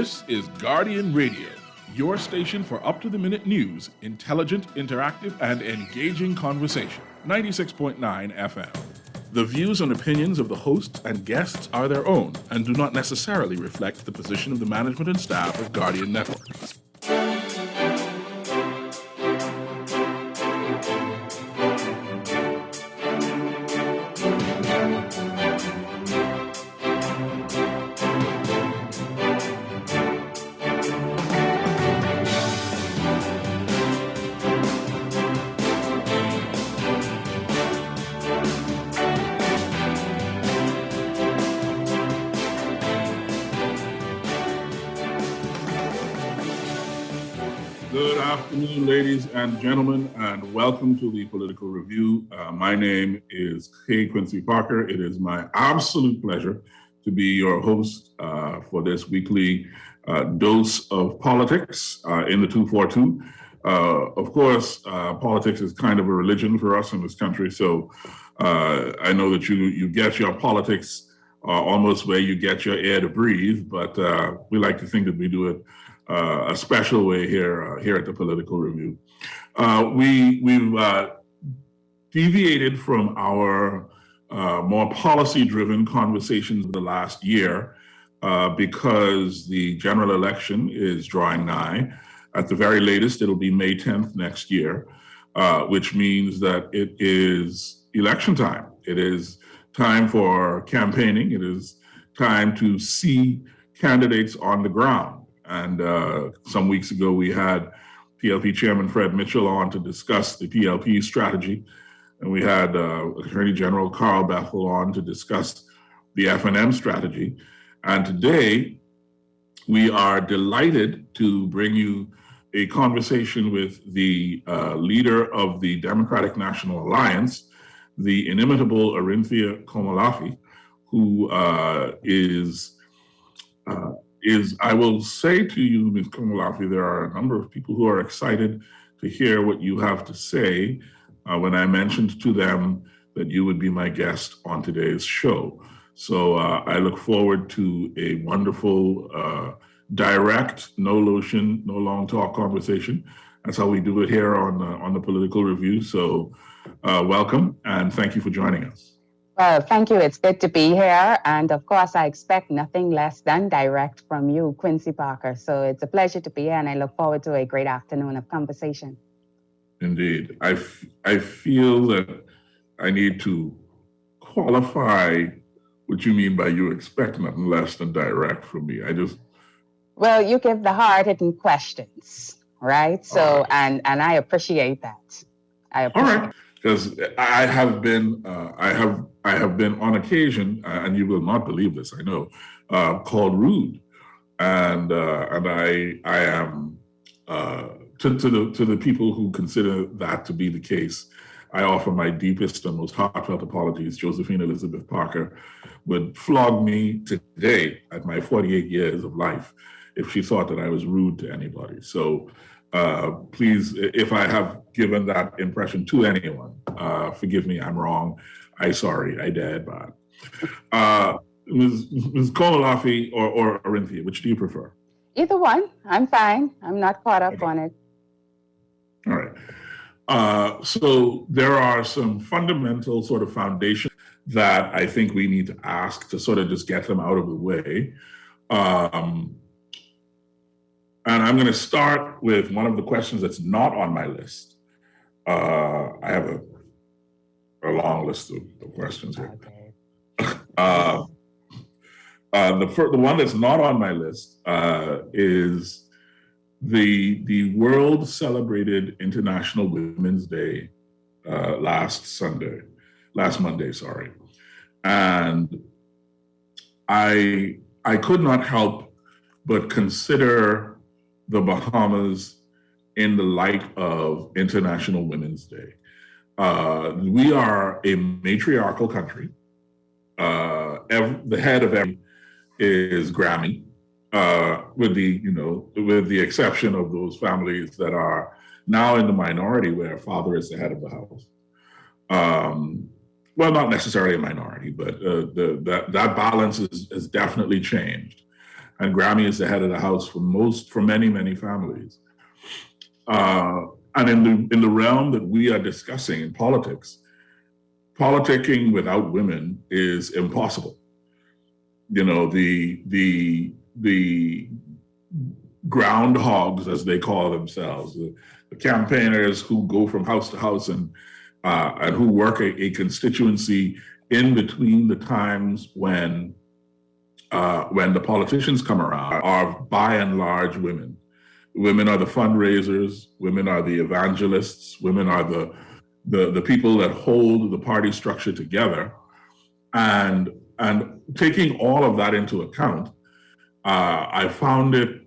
This is Guardian Radio, your station for up-to-the-minute news, intelligent, interactive, and engaging conversation. 96.9 FM. The views and opinions of the hosts and guests are their own and do not necessarily reflect the position of the management and staff of Guardian Network. Good afternoon, ladies and gentlemen, and welcome to the Political Review. My name is Quincy Parker. It is my absolute pleasure to be your host for this weekly dose of politics in the 242. Of course, politics is kind of a religion for us in this country, so I know that you get your politics almost where you get your air to breathe, but we like to think that we do it a special way here at the Political Review. We've deviated from our more policy-driven conversations of the last year because the general election is drawing nigh. At the very latest, it'll be May 10th next year, which means that it is election time. It is time for campaigning. It is time to see candidates on the ground. And some weeks ago, we had PLP Chairman Fred Mitchell on to discuss the PLP strategy. And we had Attorney General Carl Bethel on to discuss the F&M strategy. And today, we are delighted to bring you a conversation with the leader of the Democratic National Alliance, the inimitable Orinthia Komolafi, who is, I will say to you, Ms. Komolafi, there are a number of people who are excited to hear what you have to say when I mentioned to them that you would be my guest on today's show. So I look forward to a wonderful, direct, no lotion, no long talk conversation. That's how we do it here on the Political Review. So welcome and thank you for joining us. Well, thank you. It's good to be here. And of course, I expect nothing less than direct from you, Quincy Parker. So it's a pleasure to be here, and I look forward to a great afternoon of conversation. Indeed. I feel that I need to qualify what you mean by you expect nothing less than direct from me. Well, you give the hard-hitting questions, right? So, right. And I appreciate that. All right. Because I have been on occasion, and you will not believe this, I know, called rude, and I am to the people who consider that to be the case. I offer my deepest and most heartfelt apologies. Josephine Elizabeth Parker would flog me today at my 48 years of life if she thought that I was rude to anybody. So. Please, if I have given that impression to anyone, forgive me, I'm wrong. I did, but Ms. Komolafi or Orinthia, which do you prefer? Either one. I'm fine. I'm not caught up on it. All right. So there are some fundamental sort of foundations that I think we need to ask to sort of just get them out of the way. And I'm going to start with one of the questions that's not on my list. I have a long list of questions here. Okay. The one that's not on my list is the world celebrated International Women's Day last Monday, sorry. And I could not help but consider the Bahamas in the light of International Women's Day. We are a matriarchal country. The head of every is Grammy, with the exception of those families that are now in the minority where father is the head of the house. Well, not necessarily a minority, but that balance has definitely changed. and Grammy is the head of the house for many, many families. And in the realm that we are discussing in politics, politicking without women is impossible. You know, the groundhogs, as they call themselves, the campaigners who go from house to house and who work a constituency in between the times when the politicians come around, are by and large women. Women are the fundraisers. Women are the evangelists. Women are the people that hold the party structure together. And taking all of that into account, I found it.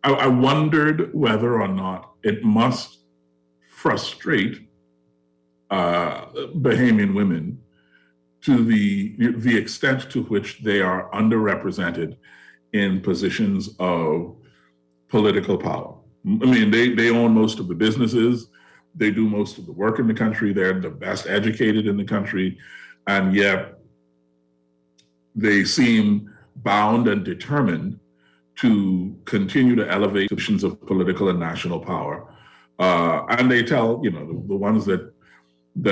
I wondered whether or not it must frustrate Bahamian women to the extent to which they are underrepresented in positions of political power. I mean, they own most of the businesses, they do most of the work in the country, they're the best educated in the country, and yet they seem bound and determined to continue to elevate positions of political and national power. And they tell, you know, the ones that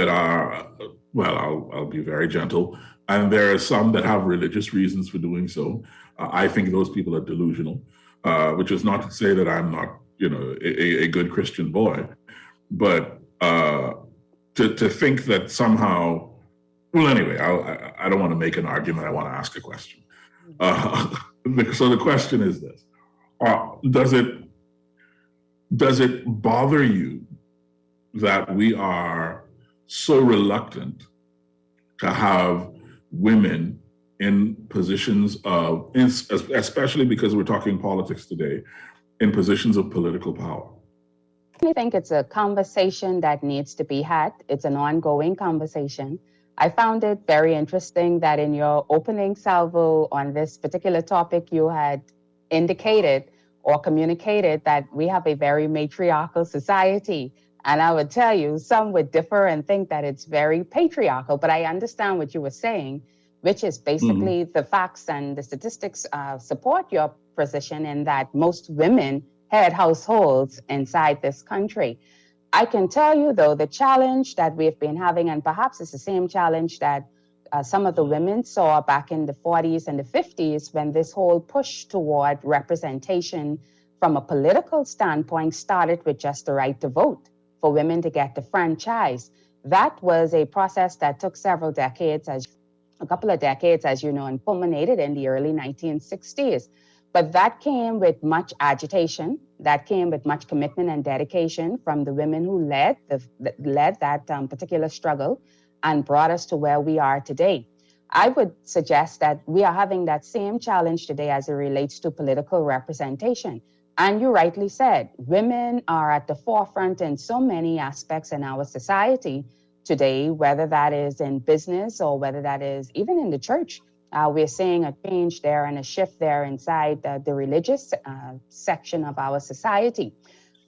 are, well, I'll be very gentle, and there are some that have religious reasons for doing so. I think those people are delusional, which is not to say that I'm not, you know, a good Christian boy, but to think that somehow, well, anyway, I don't want to make an argument. I want to ask a question. So the question is this: does it bother you that we are so reluctant to have women in positions of, especially because we're talking politics today, in positions of political power? I think it's a conversation that needs to be had. It's an ongoing conversation. I found it very interesting that in your opening salvo on this particular topic, you had indicated or communicated that we have a very matriarchal society. And I would tell you, some would differ and think that it's very patriarchal, but I understand what you were saying, which is basically the facts and the statistics support your position in that most women head households inside this country. I can tell you, though, the challenge that we've been having, and perhaps it's the same challenge that some of the women saw back in the 40s and the 50s when this whole push toward representation from a political standpoint started with just the right to vote for women to get the franchise. That was a process that took several decades, a couple of decades, as you know, and culminated in the early 1960s. But that came with much agitation, that came with much commitment and dedication from the women who led that particular struggle and brought us to where we are today. I would suggest that we are having that same challenge today as it relates to political representation. And you rightly said, women are at the forefront in so many aspects in our society today, whether that is in business or whether that is even in the church. We're seeing a change there and a shift there inside the religious section of our society.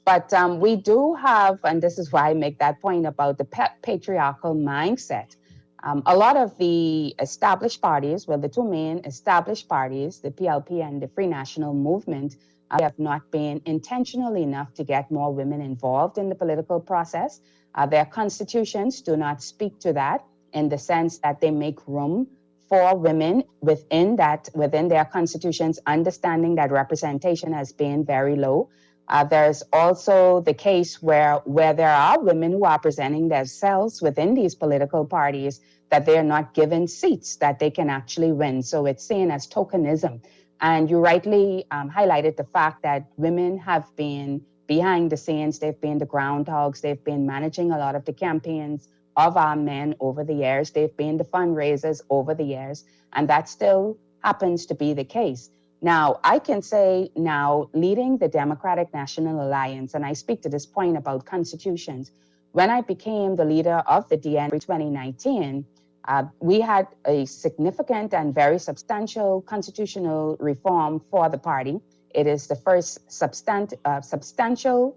But we do have, and this is why I make that point about the patriarchal mindset. A lot of the established parties, well, the two main established parties, the PLP and the Free National Movement, have not been intentional enough to get more women involved in the political process. Their constitutions do not speak to that in the sense that they make room for women within their constitutions, understanding that representation has been very low. There's also the case where there are women who are presenting themselves within these political parties that they're not given seats that they can actually win. So it's seen as tokenism. And you rightly highlighted the fact that women have been behind the scenes. They've been the groundhogs. They've been managing a lot of the campaigns of our men over the years. They've been the fundraisers over the years, and that still happens to be the case. Now, I can say now, leading the Democratic National Alliance, and I speak to this point about constitutions, when I became the leader of the DN in 2019, we had a significant and very substantial constitutional reform for the party. It is the first substantial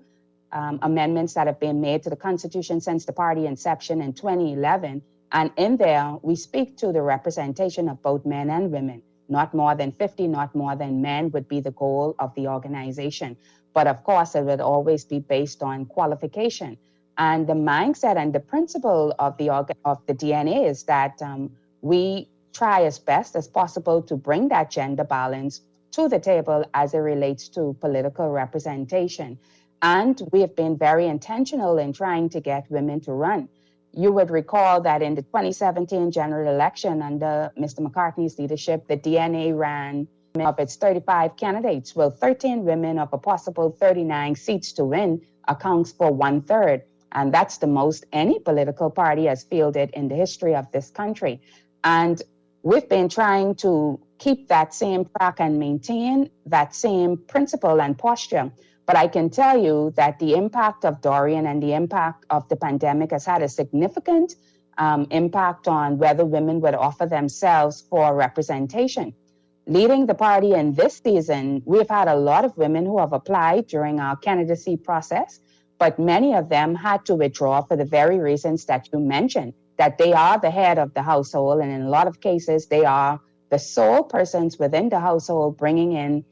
amendments that have been made to the Constitution since the party inception in 2011. And in there, we speak to the representation of both men and women. not more than 50, not more than men would be the goal of the organization. But of course, it would always be based on qualification. And the mindset and the principle of the DNA is that we try as best as possible to bring that gender balance to the table as it relates to political representation. And we have been very intentional in trying to get women to run. You would recall that in the 2017 general election under Mr. McCartney's leadership, the DNA ran of its 35 candidates. Well, 13 women of a possible 39 seats to win accounts for 1/3. And that's the most any political party has fielded in the history of this country. And we've been trying to keep that same track and maintain that same principle and posture. But I can tell you that the impact of Dorian and the impact of the pandemic has had a significant impact on whether women would offer themselves for representation. Leading the party in this season, we've had a lot of women who have applied during our candidacy process, but many of them had to withdraw for the very reasons that you mentioned, that they are the head of the household, and in a lot of cases, they are the sole persons within the household bringing in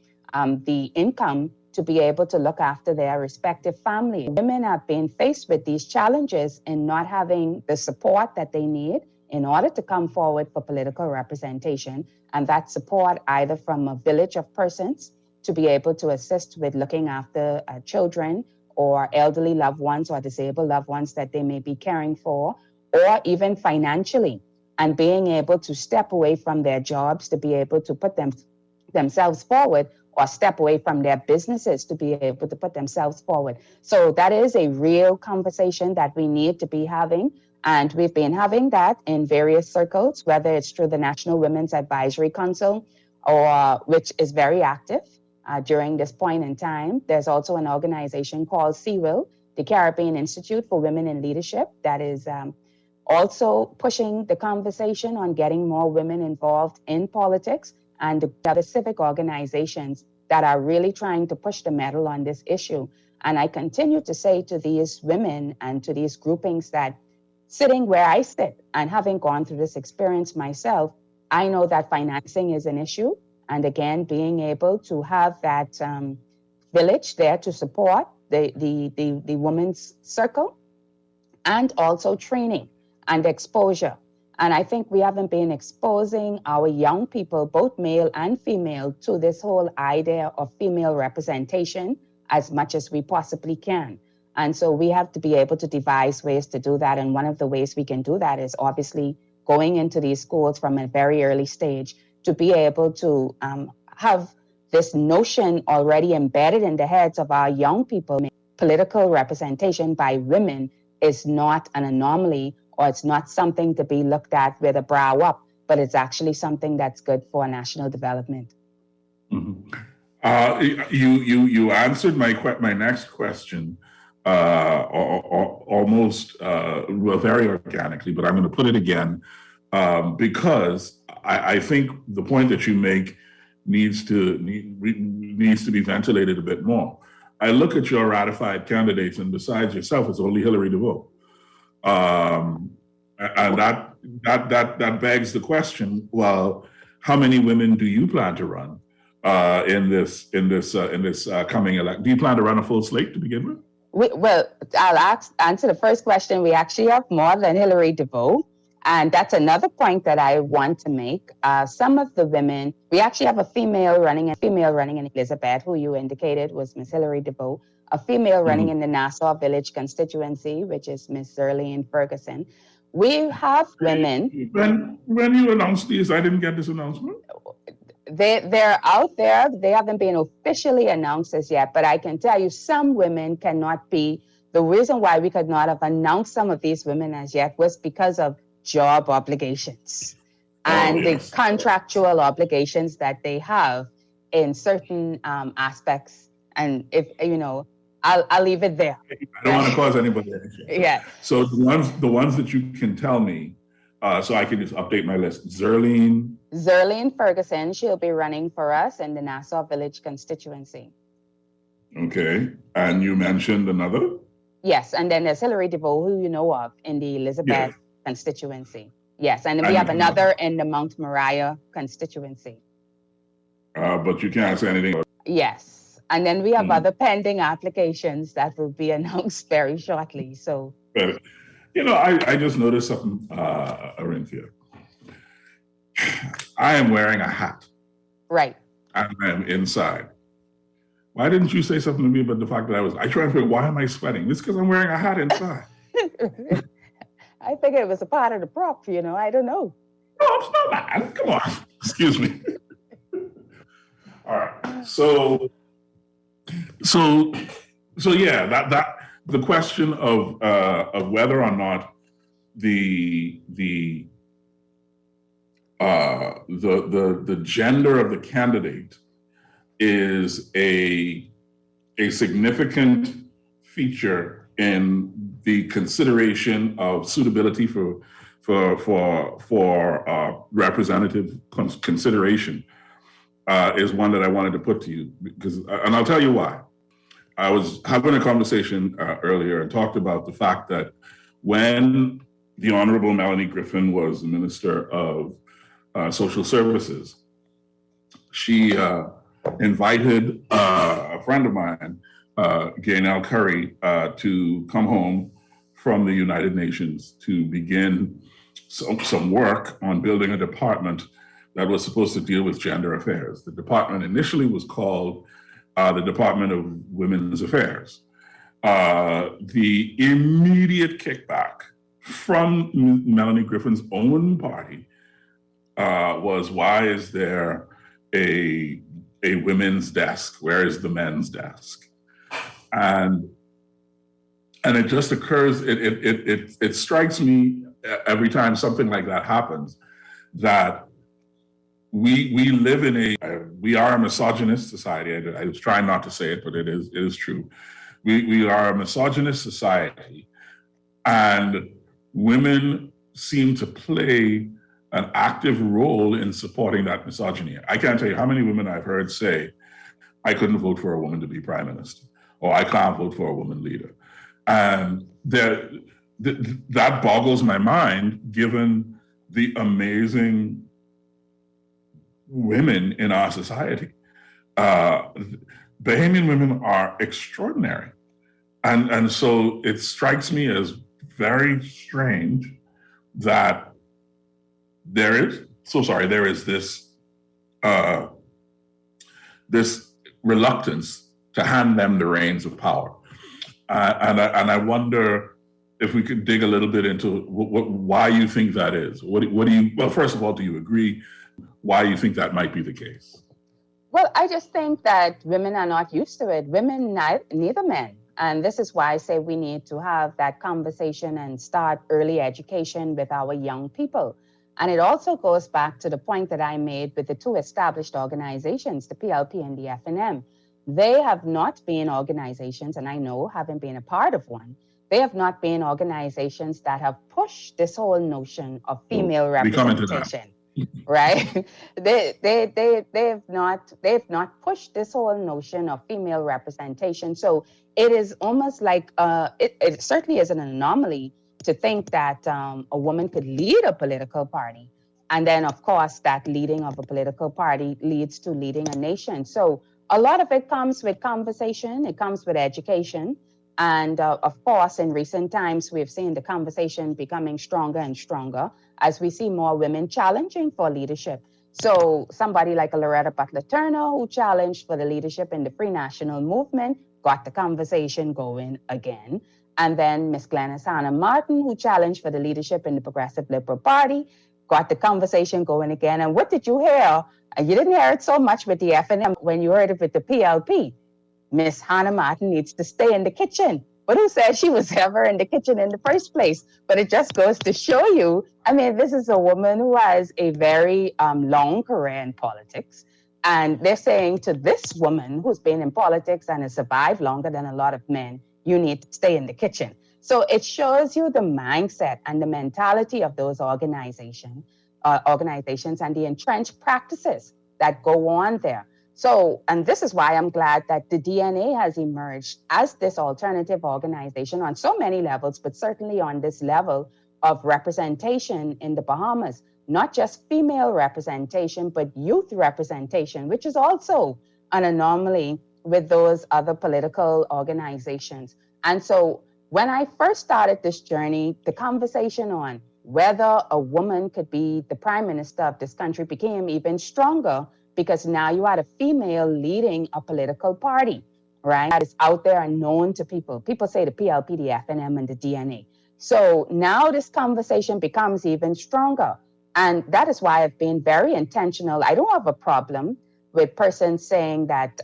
the income to be able to look after their respective family. Women have been faced with these challenges in not having the support that they need in order to come forward for political representation, and that support either from a village of persons to be able to assist with looking after children or elderly loved ones or disabled loved ones that they may be caring for, or even financially, and being able to step away from their jobs to be able to put themselves forward, or step away from their businesses to be able to put themselves forward. So that is a real conversation that we need to be having. And we've been having that in various circles, whether it's through the National Women's Advisory Council, or which is very active during this point in time. There's also an organization called CWIL, the Caribbean Institute for Women in Leadership, that is also pushing the conversation on getting more women involved in politics, and the other civic organizations that are really trying to push the metal on this issue. And I continue to say to these women and to these groupings that sitting where I sit and having gone through this experience myself, I know that financing is an issue. And again, being able to have that village there to support the women's circle, and also training and exposure. And I think we haven't been exposing our young people, both male and female, to this whole idea of female representation as much as we possibly can. And so we have to be able to devise ways to do that. And one of the ways we can do that is obviously going into these schools from a very early stage to be able to have this notion already embedded in the heads of our young people. Political representation by women is not an anomaly, or it's not something to be looked at with a brow up, but it's actually something that's good for national development. Mm-hmm. You answered my next question almost very organically, but I'm going to put it again because I think the point that you make needs to be ventilated a bit more. I look at your ratified candidates, and besides yourself, it's only Hillary DeVoe. And that begs the question: well, how many women do you plan to run in this coming election? Do you plan to run a full slate to begin with? Well, I'll answer the first question. We actually have more than Hillary DeVoe, and that's another point that I want to make. Some of the women, we actually have a female running in Elizabeth, who you indicated was Miss Hillary DeVoe. A female running in the Nassau Village constituency, which is Miss Zerlene Ferguson. We have women. When you announced these, I didn't get this announcement. They're out there. They haven't been officially announced as yet, but I can tell you some women cannot be. The reason why we could not have announced some of these women as yet was because of job obligations and the contractual obligations that they have in certain aspects. And if you know, I'll leave it there. I don't want to cause anybody anything. Yeah. So the ones that you can tell me, so I can just update my list. Zerlene Ferguson, she'll be running for us in the Nassau Village constituency. Okay. And you mentioned another? Yes. And then there's Hillary DeVoe, who you know of, in the Elizabeth constituency. Yes. And then we have another in the Mount Moriah constituency. but you can't say anything. Yes. And then we have Mm. other pending applications that will be announced very shortly. So, But, I just noticed something, Arinthia. I am wearing a hat right. and I'm inside. Why didn't you say something to me about the fact that I try to figure, why am I sweating? It's because I'm wearing a hat inside. I figured it was a part of the prop, I don't know. No, it's not that. Come on. Excuse me. All right. So yeah, that the question of whether or not the gender of the candidate is a significant feature in the consideration of suitability for representative consideration is one that I wanted to put to you, and I'll tell you why. I was having a conversation earlier and talked about the fact that when the Honorable Melanie Griffin was the Minister of Social Services, she invited a friend of mine, Gaynell Curry, to come home from the United Nations to begin some work on building a department that was supposed to deal with gender affairs. The department initially was called the Department of Women's Affairs. The immediate kickback from Melanie Griffin's own party was, why is there a women's desk? Where is the men's desk? And it just occurs, it strikes me every time something like that happens, that we live in we are a misogynist society. I was trying not to say it, but it is true. We are a misogynist society, and women seem to play an active role in supporting that misogyny. I can't tell you how many women I've heard say, I couldn't vote for a woman to be prime minister, or I can't vote for a woman leader. And that boggles my mind, given the amazing women in our society. Bahamian women are extraordinary. And so it strikes me as very strange that there is this reluctance to hand them the reins of power. And I wonder if we could dig a little bit into why you think that is. What do you, well, first of all, do you agree? Why you think that might be the case? Well, I just think that women are not used to it. Women, neither men. And this is why I say we need to have that conversation and start early education with our young people. And it also goes back to the point that I made with the two established organizations, the PLP and the FNM. They have not been organizations, and I know, having been a part of one, they have not been organizations that have pushed this whole notion of female representation. Right? They've not pushed this whole notion of female representation. So it is almost like it certainly is an anomaly to think that a woman could lead a political party, and then of course that leading of a political party leads to leading a nation. So a lot of it comes with conversation. It comes with education. And of course, in recent times, we've seen the conversation becoming stronger and stronger as we see more women challenging for leadership. So somebody like a Loretta Butler Turner, who challenged for the leadership in the Free National Movement, got the conversation going again. And then Miss Glenys Hannah Martin, who challenged for the leadership in the Progressive Liberal Party, got the conversation going again. And what did you hear? You didn't hear it so much with the FNM when you heard it with the PLP. Miss Hannah Martin needs to stay in the kitchen. But who said she was ever in the kitchen in the first place? But it just goes to show you, I mean, this is a woman who has a very long career in politics. And they're saying to this woman who's been in politics and has survived longer than a lot of men, you need to stay in the kitchen. So it shows you the mindset and the mentality of those organizations and the entrenched practices that go on there. So, and this is why I'm glad that the DNA has emerged as this alternative organization on so many levels, but certainly on this level of representation in the Bahamas. not just female representation, but youth representation, which is also an anomaly with those other political organizations. And so when I first started this journey, the conversation on whether a woman could be the prime minister of this country became even stronger because now you had a female leading a political party, right? That is out there and known to people. People say the PLP, the FNM, and the DNA. So now this conversation becomes even stronger. And that is why I've been very intentional. I don't have a problem with persons saying that,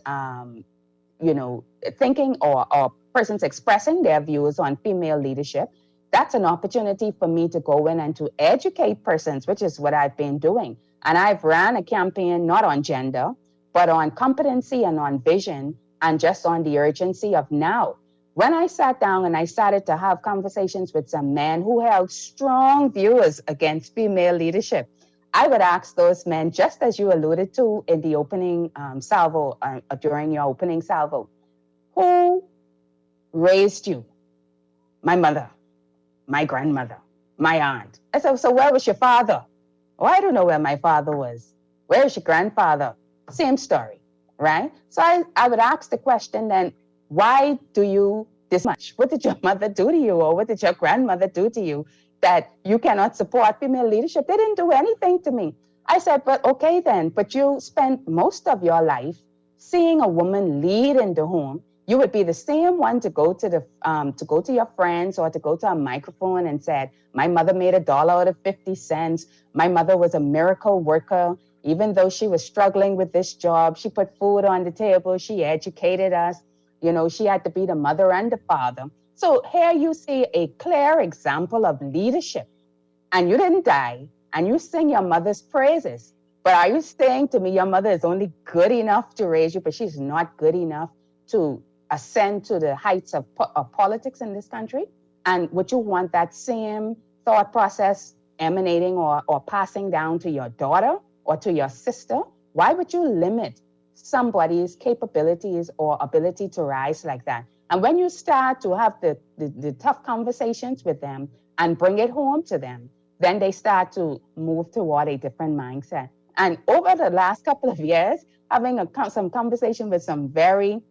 thinking or persons expressing their views on female leadership. That's an opportunity for me to go in and to educate persons, which is what I've been doing. And I've ran a campaign not on gender, but on competency and on vision and just on the urgency of now. When I sat down and I started to have conversations with some men who held strong views against female leadership, I would ask those men, just as you alluded to in the opening salvo, during your opening salvo, who raised you? My mother, my grandmother, my aunt. I said, so where was your father? Oh, I don't know where my father was. Where is your grandfather? Same story, right? So I would ask the question then, why do you this much? What did your mother do to you, or what did your grandmother do to you that you cannot support female leadership? They didn't do anything to me. I said, but okay then, but you spent most of your life seeing a woman lead in the home. You would be the same one to go to your friends or to go to a microphone and said, my mother made $1 out of 50 cents. My mother was a miracle worker. Even though she was struggling with this job, she put food on the table. She educated us. She had to be the mother and the father. So here you see a clear example of leadership. And you didn't die, and you sing your mother's praises. But are you saying to me your mother is only good enough to raise you, but she's not good enough to ascend to the heights of politics in this country? And would you want that same thought process emanating or passing down to your daughter or to your sister? Why would you limit somebody's capabilities or ability to rise like that? And when you start to have the tough conversations with them and bring it home to them, then they start to move toward a different mindset. And over the last couple of years, having some conversation with some very,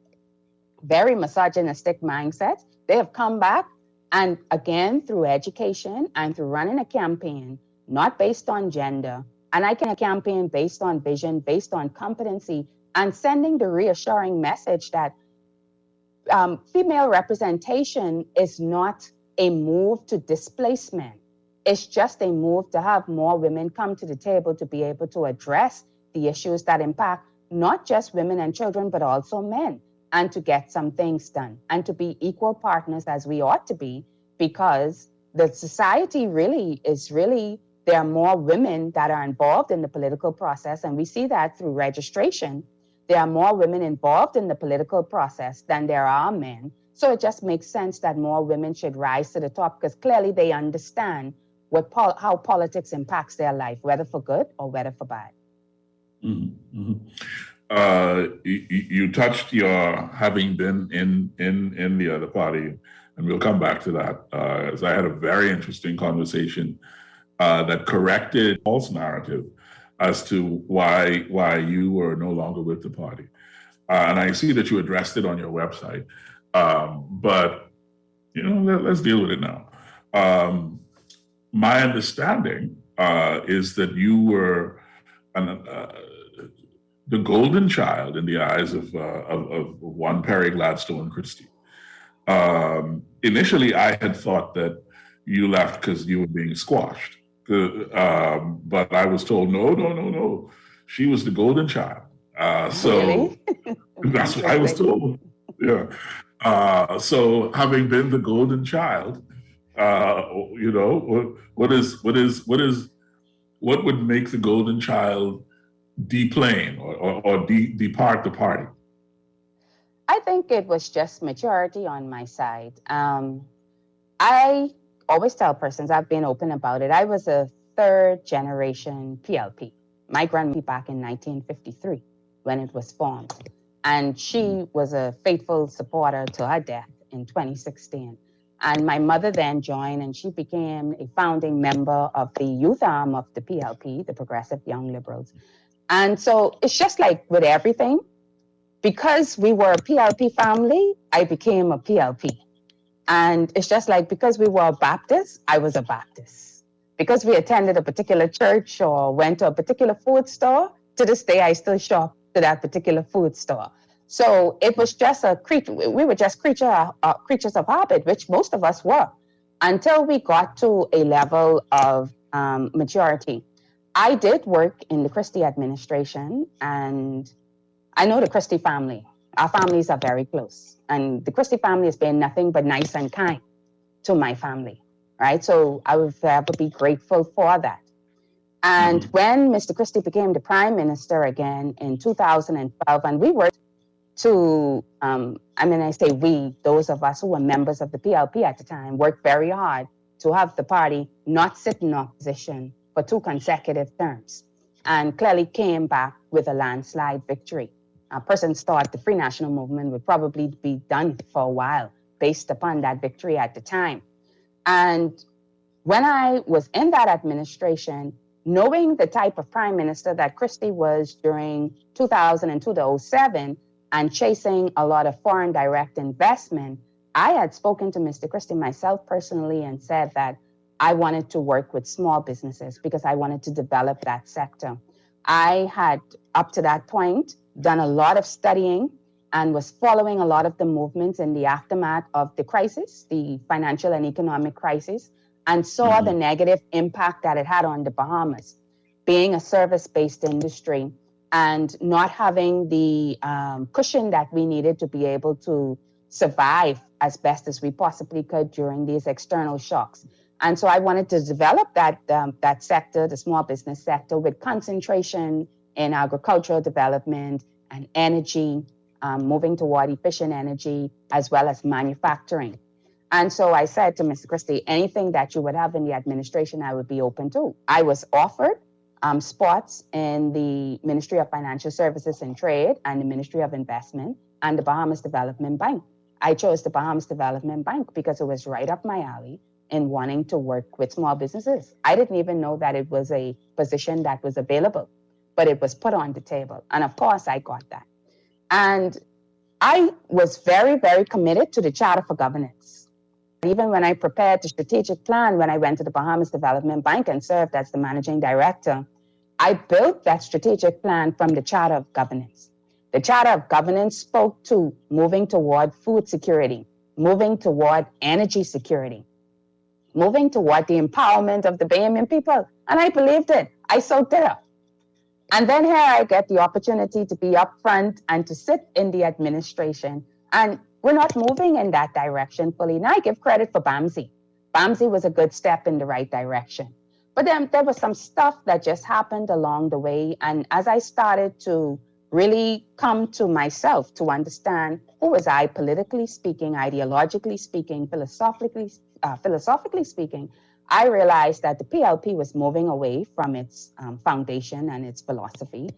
very misogynistic mindsets, they have come back. And again, through education and through running a campaign, not based on gender, and I can a campaign based on vision, based on competency, and sending the reassuring message that female representation is not a move to displacement. It's just a move to have more women come to the table to be able to address the issues that impact not just women and children, but also men, and to get some things done and to be equal partners as we ought to be, because the society there are more women that are involved in the political process. And we see that through registration. There are more women involved in the political process than there are men. So it just makes sense that more women should rise to the top, because clearly they understand how politics impacts their life, whether for good or whether for bad. Mm-hmm. You touched your having been in the other party, and we'll come back to that, as I had a very interesting conversation that corrected false narrative as to why you were no longer with the party. And I see that you addressed it on your website, but let's deal with it now. My understanding is that you were the golden child in the eyes of one Perry Gladstone Christie. Initially, I had thought that you left because you were being squashed. But I was told, no. She was the golden child. So really? That's what I was told. Yeah. So having been the golden child, what would make the golden child deplane or depart the party? I think it was just maturity on my side. I always tell persons, I've been open about it. I was a third generation PLP. My grandma back in 1953 when it was formed. And she was a faithful supporter to her death in 2016. And my mother then joined, and she became a founding member of the youth arm of the PLP, the Progressive Young Liberals. And so it's just like with everything, because we were a PLP family, I became a PLP. And it's just like because we were a Baptist, I was a Baptist. Because we attended a particular church or went to a particular food store, to this day I still shop to that particular food store. So it was just a creature. We were just creatures of habit, which most of us were, until we got to a level of maturity. I did work in the Christie administration, and I know the Christie family. Our families are very close, and the Christie family has been nothing but nice and kind to my family, right? So I would forever be grateful for that. And when Mr. Christie became the prime minister again in 2012, and we worked to, I say we, those of us who were members of the PLP at the time, worked very hard to have the party not sit in opposition for 2 consecutive terms, and clearly came back with a landslide victory. Persons thought the Free National Movement would probably be done for a while based upon that victory at the time. And when I was in that administration, knowing the type of prime minister that Christie was during 2002 to 07 and chasing a lot of foreign direct investment, I had spoken to Mr. Christie myself personally and said that I wanted to work with small businesses because I wanted to develop that sector. I had, up to that point, done a lot of studying and was following a lot of the movements in the aftermath of the crisis, the financial and economic crisis, and saw the negative impact that it had on the Bahamas, being a service-based industry and not having the cushion that we needed to be able to survive as best as we possibly could during these external shocks. And so I wanted to develop that sector, the small business sector, with concentration in agricultural development and energy, moving toward efficient energy, as well as manufacturing. And so I said to Mr. Christie, anything that you would have in the administration, I would be open to. I was offered spots in the Ministry of Financial Services and Trade and the Ministry of Investment and the Bahamas Development Bank. I chose the Bahamas Development Bank because it was right up my alley in wanting to work with small businesses. I didn't even know that it was a position that was available, but it was put on the table. And of course, I got that. And I was very, very committed to the Charter for Governance. Even when I prepared the strategic plan, when I went to the Bahamas Development Bank and served as the managing director, I built that strategic plan from the Charter of Governance. The Charter of Governance spoke to moving toward food security, moving toward energy security, moving toward the empowerment of the Bahamian people. And I believed it. I soaked it up. And then here I get the opportunity to be up front and to sit in the administration. And we're not moving in that direction fully. Now I give credit for BAMSI. BAMSI was a good step in the right direction. But then there was some stuff that just happened along the way. And as I started to really come to myself to understand who was I politically speaking, ideologically speaking, philosophically speaking, I realized that the PLP was moving away from its foundation and its philosophy,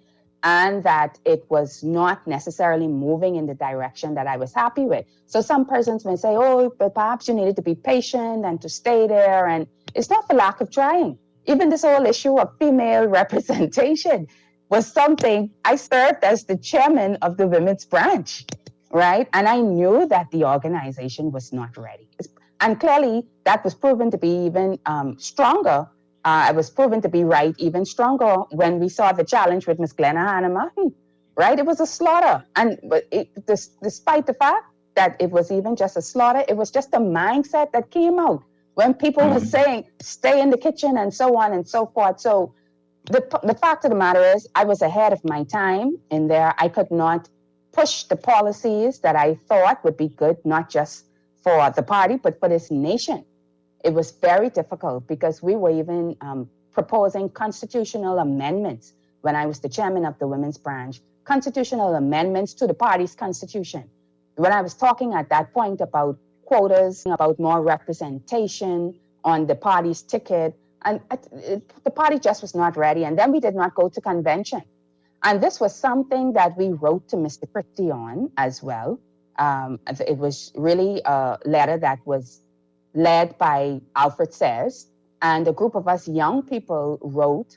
and that it was not necessarily moving in the direction that I was happy with. So some persons may say, oh, but perhaps you needed to be patient and to stay there. And it's not for lack of trying. Even this whole issue of female representation was something. I served as the chairman of the women's branch, right? And I knew that the organization was not ready. And clearly, that was proven to be even stronger. It was proven to be right, even stronger when we saw the challenge with Ms. Glenna Hannah Martin, right? It was a slaughter. And despite the fact that it was even just a slaughter, it was just a mindset that came out when people were saying, stay in the kitchen and so on and so forth. So the fact of the matter is, I was ahead of my time in there. I could not push the policies that I thought would be good, not just for the party, but for this nation. It was very difficult because we were even proposing constitutional amendments when I was the chairman of the women's branch, constitutional amendments to the party's constitution. When I was talking at that point about quotas, about more representation on the party's ticket, and the party just was not ready. And then we did not go to convention. And this was something that we wrote to Mr. Christie on as well. It was really a letter that was led by Alfred Sayers, and a group of us young people wrote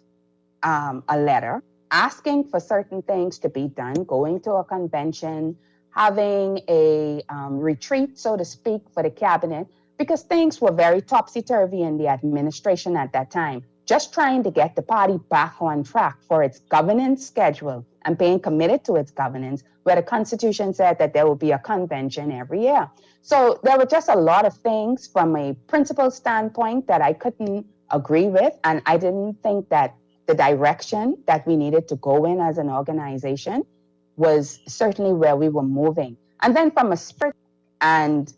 a letter asking for certain things to be done, going to a convention, having a retreat, so to speak, for the cabinet, because things were very topsy-turvy in the administration at that time. Just trying to get the party back on track for its governance schedule and being committed to its governance, where the Constitution said that there will be a convention every year. So there were just a lot of things from a principle standpoint that I couldn't agree with, and I didn't think that the direction that we needed to go in as an organization was certainly where we were moving. And then from a spirit, and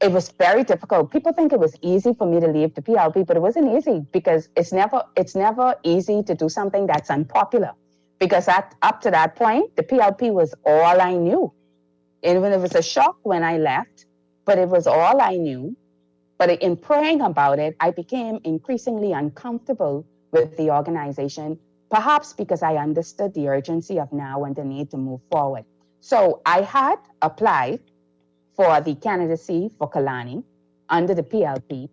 it was very difficult. People think it was easy for me to leave the PLP, but it wasn't easy, because it's never easy to do something that's unpopular. Because up to that point, the PLP was all I knew. And when it was a shock when I left, but it was all I knew. But in praying about it, I became increasingly uncomfortable with the organization, perhaps because I understood the urgency of now and the need to move forward. So I had applied for the candidacy for Kalani under the PLP.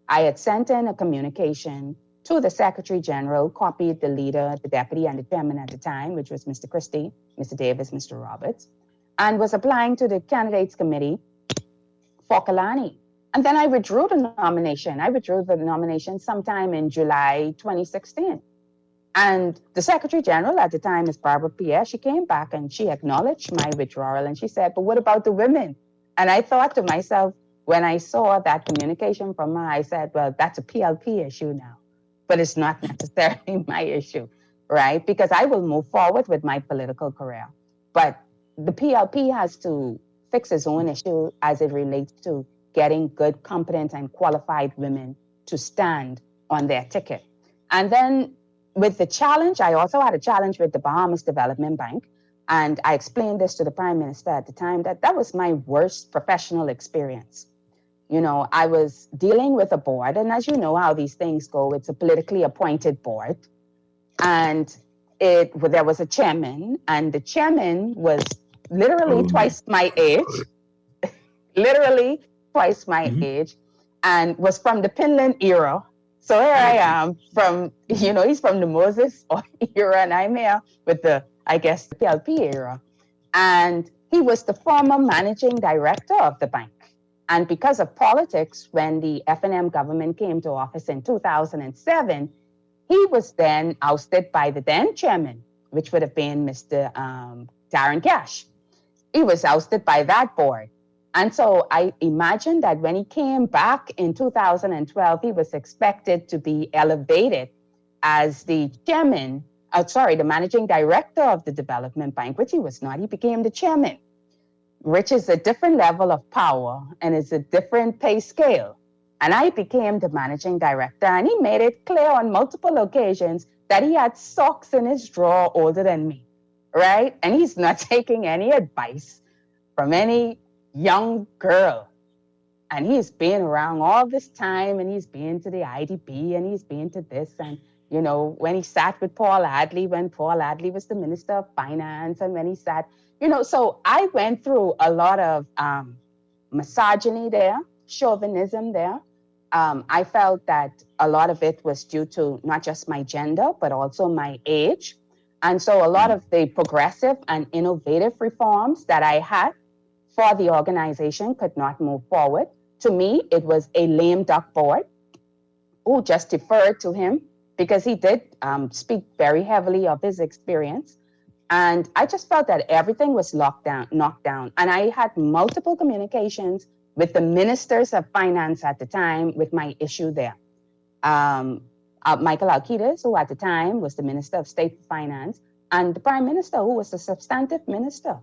I had sent in a communication to the Secretary General, copied the leader, the deputy, and the chairman at the time, which was Mr. Christie, Mr. Davis, Mr. Roberts, and was applying to the candidates committee for Kalani. And then I withdrew the nomination. I withdrew the nomination sometime in July 2016. And the Secretary General at the time, Ms. Barbara Pierre, she came back and she acknowledged my withdrawal. And she said, but what about the women? And I thought to myself, when I saw that communication from her, I said, well, that's a PLP issue now, but it's not necessarily my issue, right? Because I will move forward with my political career. But the PLP has to fix its own issue as it relates to getting good, competent, and qualified women to stand on their ticket. And then with the challenge, I also had a challenge with the Bahamas Development Bank. And I explained this to the Prime Minister at the time, that was my worst professional experience. You know, I was dealing with a board, and as you know how these things go, it's a politically appointed board. And there was a chairman, and the chairman was literally twice my age, literally twice my age, and was from the Pinland era. So here I am from, he's from the Moses era, and I'm here with the PLP era. And he was the former managing director of the bank. And because of politics, when the F&M government came to office in 2007, he was then ousted by the then chairman, which would have been Mr. Darren Cash. He was ousted by that board. And so I imagine that when he came back in 2012, he was expected to be elevated as the chairman, the managing director of the development bank, which he was not. He became the chairman, which is a different level of power and it's a different pay scale. And I became the managing director, and he made it clear on multiple occasions that he had socks in his drawer older than me, right? And he's not taking any advice from any young girl. And he's been around all this time, and he's been to the IDB, and he's been to this. And, when he sat with Paul Adley, when Paul Adley was the Minister of Finance, and when he sat, so I went through a lot of misogyny there, chauvinism there. I felt that a lot of it was due to not just my gender, but also my age. And so a lot of the progressive and innovative reforms that I had for the organization could not move forward. To me, it was a lame duck board who just deferred to him because he did speak very heavily of his experience. And I just felt that everything was knocked down. And I had multiple communications with the ministers of finance at the time with my issue there. Michael Alcides, who at the time was the Minister of State Finance, and the Prime Minister, who was the substantive minister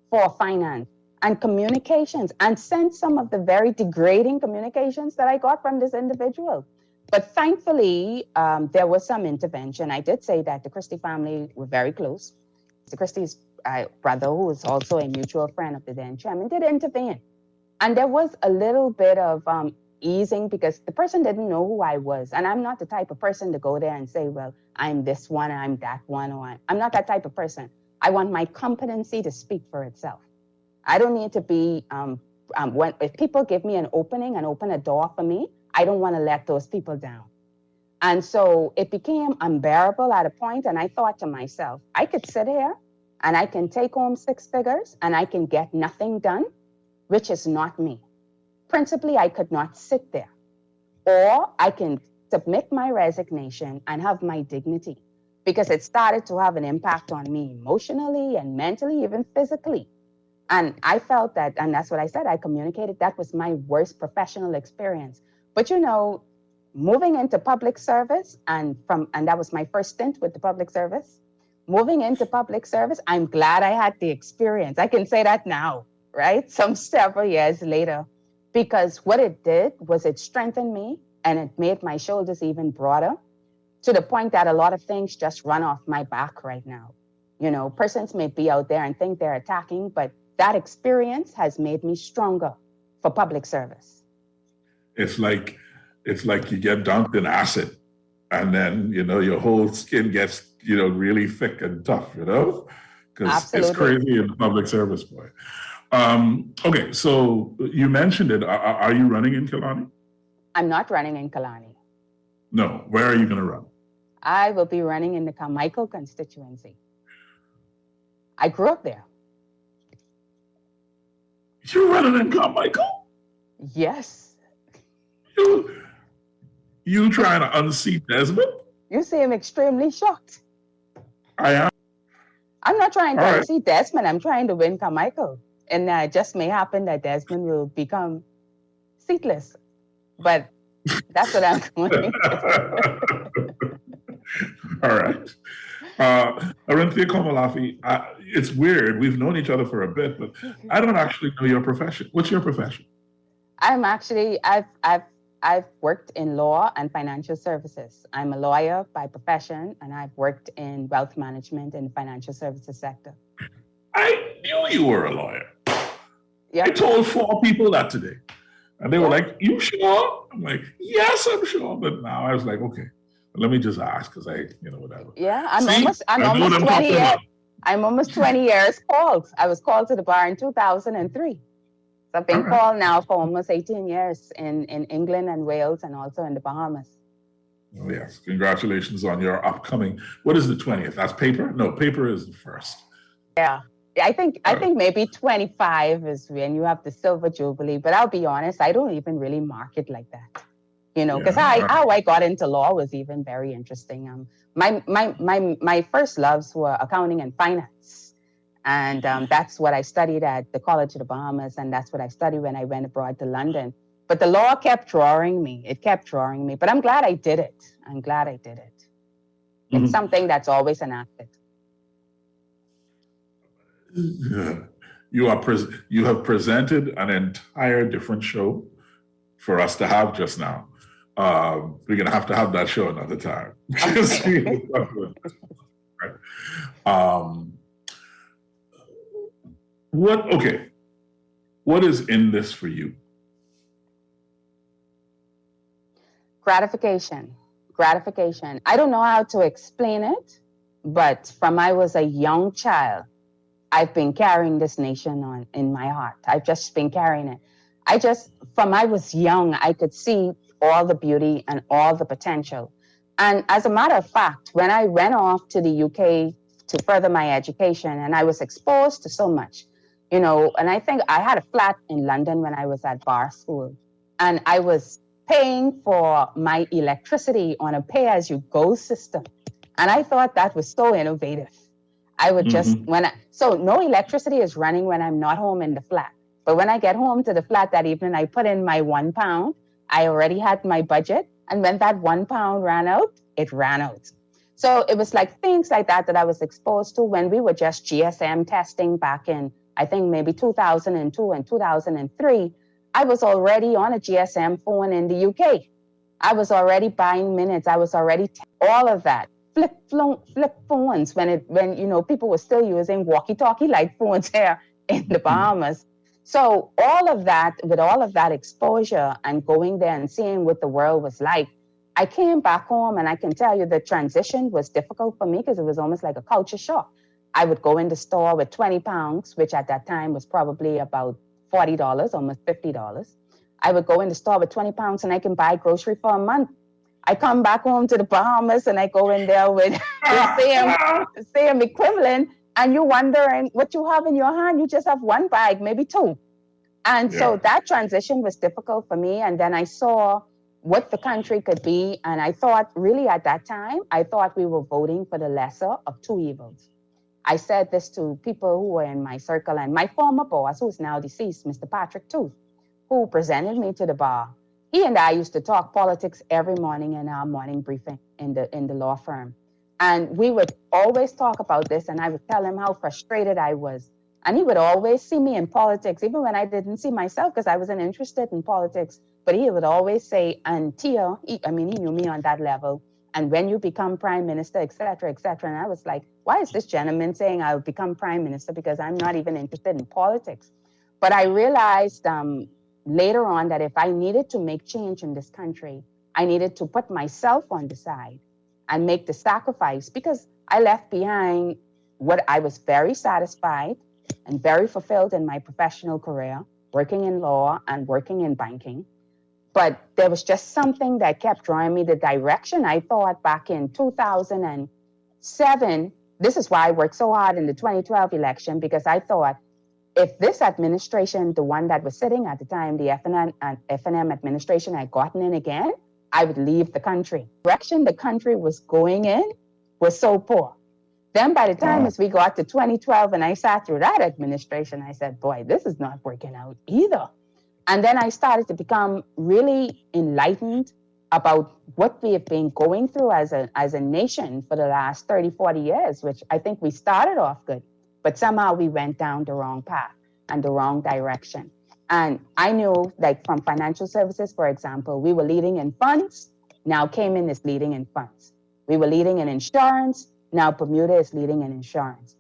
for finance and communications, and sent some of the very degrading communications that I got from this individual. But thankfully, there was some intervention. I did say that the Christie family were very close. Mr. Christie's brother, who was also a mutual friend of the then chairman, did intervene. And there was a little bit of easing because the person didn't know who I was. And I'm not the type of person to go there and say, well, I'm this one, I'm that one, or I'm not that type of person. I want my competency to speak for itself. I don't need to be if people give me an opening and open a door for me, I don't want to let those people down. And so it became unbearable at a point, and I thought to myself, I could sit here and I can take home 6 figures and I can get nothing done, which is not me. Principally, I could not sit there. Or I can submit my resignation and have my dignity, because it started to have an impact on me emotionally and mentally, even physically. And I felt that, and that's what I said, I communicated, that was my worst professional experience. But moving into public service, and that was my first stint with the public service. Moving into public service, I'm glad I had the experience. I can say that now, right? Some several years later, because what it did was it strengthened me and it made my shoulders even broader, to the point that a lot of things just run off my back right now. Persons may be out there and think they're attacking, but that experience has made me stronger for public service. It's like you get dunked in acid, and then your whole skin gets really thick and tough, because it's crazy in the public service, boy. Okay, so you mentioned it. Are you running in Killarney? I'm not running in Killarney. No. Where are you going to run? I will be running in the Carmichael constituency. I grew up there. You're running in Carmichael? Yes. You trying to unseat Desmond? You seem extremely shocked. I am. I'm not trying to unseat Desmond. I'm trying to win Carmichael. And it just may happen that Desmond will become seatless. But that's what I'm doing. All right. Arinthia Komalafi, it's weird. We've known each other for a bit, but I don't actually know your profession. What's your profession? I've worked in law and financial services. I'm a lawyer by profession, and I've worked in wealth management in the financial services sector. I knew you were a lawyer. Yep. I told 4 people that today. And they were like, "You sure?" I'm like, "Yes, I'm sure." But now I was like, okay, let me just ask, because whatever. Yeah, I'm almost 20 years. I'm almost 20 years called. I was called to the bar in 2003. So I've been called now for almost 18 years in England and Wales, and also in the Bahamas. Oh, yes. Congratulations on your upcoming. What is the 20th? That's paper? No, paper is the first. Yeah. I think maybe 25 is when you have the silver jubilee, but I'll be honest, I don't even really mark it like that, because how I got into law was even very interesting. My first loves were accounting and finance, and that's what I studied at the College of the Bahamas, and that's what I studied when I went abroad to London. But the law kept drawing me. It kept drawing me, but I'm glad I did it. Mm-hmm. It's something that's always enacted. You have presented an entire different show for us to have just now. We're gonna have to have that show another time. What is in this for you? Gratification. I don't know how to explain it, but from I was a young child, I've been carrying this nation in my heart. I've just been carrying it. From I was young, I could see all the beauty and all the potential. And as a matter of fact, when I went off to the UK to further my education, and I was exposed to so much, and I think I had a flat in London when I was at bar school, and I was paying for my electricity on a pay-as-you-go system. And I thought that was so innovative. I would just, so no electricity is running when I'm not home in the flat. But when I get home to the flat that evening, I put in my £1. I already had my budget. And when that £1 ran out, it ran out. So it was like things like that I was exposed to when we were just GSM testing back in, I think maybe 2002 and 2003. I was already on a GSM phone in the UK. I was already buying minutes. I was already all of that. Flip phones when people were still using walkie-talkie like phones here in the Bahamas. So all of that, with all of that exposure and going there and seeing what the world was like, I came back home, and I can tell you the transition was difficult for me because it was almost like a culture shock. I would go in the store with £20, which at that time was probably about $40, almost $50. I would go in the store with 20 pounds and I can buy grocery for a month. I come back home to the Bahamas and I go in there with the same equivalent, and you're wondering what you have in your hand. You just have one bag, maybe two. And so that transition was difficult for me. And then I saw what the country could be. And I thought, really, at that time, I thought we were voting for the lesser of two evils. I said this to people who were in my circle, and my former boss, who's now deceased, Mr. Patrick Tooth, who presented me to the bar. He and I used to talk politics every morning in our morning briefing in the law firm. And we would always talk about this, and I would tell him how frustrated I was. And he would always see me in politics, even when I didn't see myself because I wasn't interested in politics. But he would always say, and Tia, he knew me on that level. And when you become prime minister, et cetera, et cetera. And I was like, why is this gentleman saying I'll become prime minister because I'm not even interested in politics? But I realized later on that if I needed to make change in this country, I needed to put myself on the side and make the sacrifice, because I left behind what I was very satisfied and very fulfilled in my professional career, working in law and working in banking. But there was just something that kept drawing me the direction. I thought back in 2007, this is why I worked so hard in the 2012 election, because I thought, if this administration, the one that was sitting at the time, the F&M administration, had gotten in again, I would leave the country. The direction the country was going in was so poor. Then by the time as we got to 2012 and I sat through that administration, I said, boy, this is not working out either. And then I started to become really enlightened about what we have been going through as a nation for the last 30, 40 years, which I think we started off good, but somehow we went down the wrong path and the wrong direction. And I knew, like from financial services, for example, we were leading in funds. Now Cayman is leading in funds. We were leading in insurance. Now Bermuda is leading in insurance.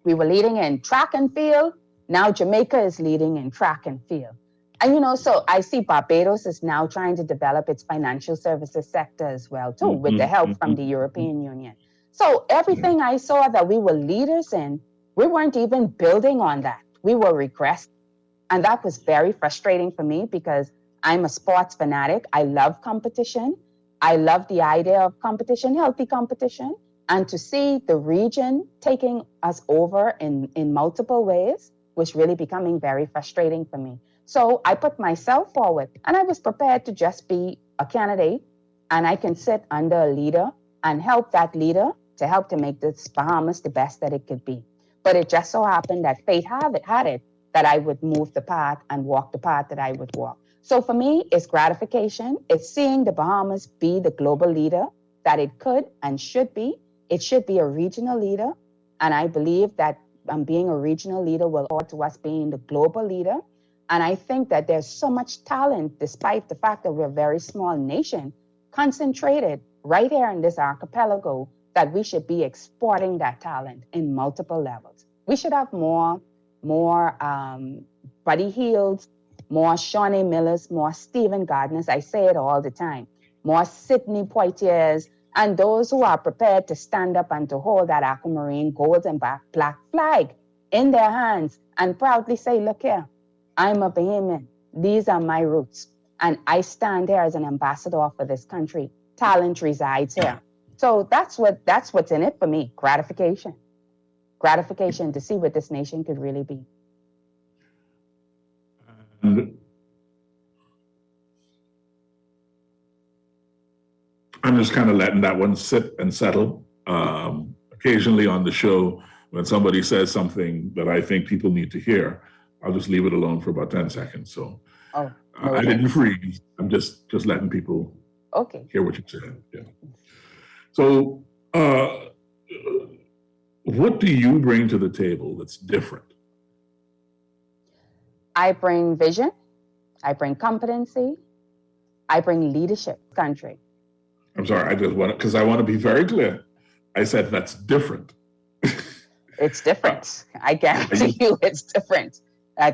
We were leading in track and field. Now Jamaica is leading in track and field. And, so I see Barbados is now trying to develop its financial services sector as well, too, with the help from the European Union. So everything I saw that we were leaders in, we weren't even building on that. We were regressing. And that was very frustrating for me because I'm a sports fanatic. I love competition. I love the idea of competition, healthy competition. And to see the region taking us over in multiple ways was really becoming very frustrating for me. So I put myself forward, and I was prepared to just be a candidate, and I can sit under a leader and help that leader to help to make this Bahamas the best that it could be. But it just so happened that fate had it that I would move the path and walk the path that I would walk. So for me, it's gratification. It's seeing the Bahamas be the global leader that it could and should be. It should be a regional leader. And I believe that being a regional leader will lead to us being the global leader. And I think that there's so much talent, despite the fact that we're a very small nation, concentrated right here in this archipelago, that we should be exporting that talent in multiple levels. We should have more Buddy Hields, more Shawnee Millers, more Stephen Gardners. I say it all the time. More Sidney Poitiers, and those who are prepared to stand up and to hold that aquamarine gold and black flag in their hands and proudly say, look here, I'm a Bahamian. These are my roots. And I stand here as an ambassador for this country. Talent resides here. So that's what's in it for me. Gratification to see what this nation could really be. And I'm just kind of letting that one sit and settle. Occasionally on the show, when somebody says something that I think people need to hear, I'll just leave it alone for about 10 seconds. So I didn't freeze. I'm just letting people hear what you said. Yeah. So what do you bring to the table that's different? I bring vision. I bring competency. I bring leadership country. I'm sorry, I just want to, because I want to be very clear. I said that's different. It's different. I guarantee you it's different.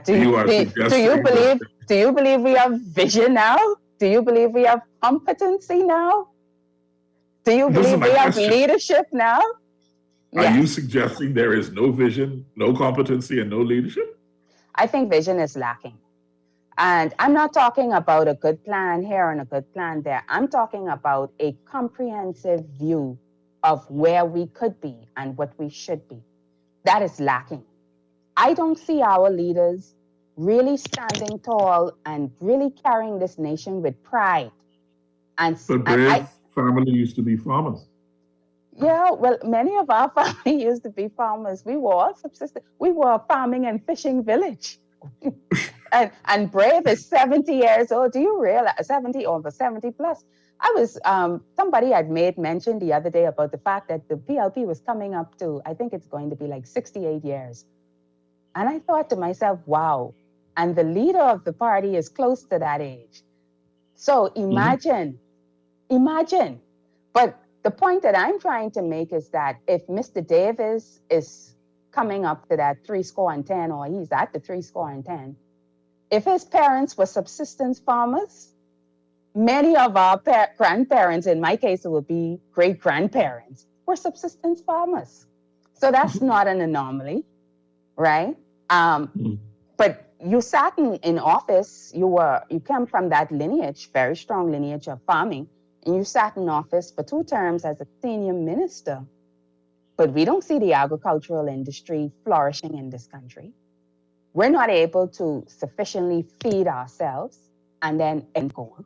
Do you believe we have vision now? Do you believe we have competency now? Do you believe we have leadership now? Are you suggesting there is no vision, no competency, and no leadership? I think vision is lacking. And I'm not talking about a good plan here and a good plan there. I'm talking about a comprehensive view of where we could be and what we should be. That is lacking. I don't see our leaders really standing tall and really carrying this nation with pride. But And Brave family used to be farmers. yeah, well, many of our family used to be farmers. We were all subsistent. We were a farming and fishing village. and Brave is 70 years old. Do you realize 70 over 70 plus? I was somebody had made mention the other day about the fact that the PLP was coming up to, I think it's going to be like 68 years. And I thought to myself, wow. And the leader of the party is close to that age. So imagine. But the point that I'm trying to make is that if Mr. Davis is coming up to that 10, or he's at the 10, if his parents were subsistence farmers, many of our grandparents, in my case, it would be great grandparents, were subsistence farmers. So that's not an anomaly, right? But you sat in office, you came from that lineage, very strong lineage of farming, and you sat in office for 2 terms as a senior minister. But we don't see the agricultural industry flourishing in this country. We're not able to sufficiently feed ourselves and then go.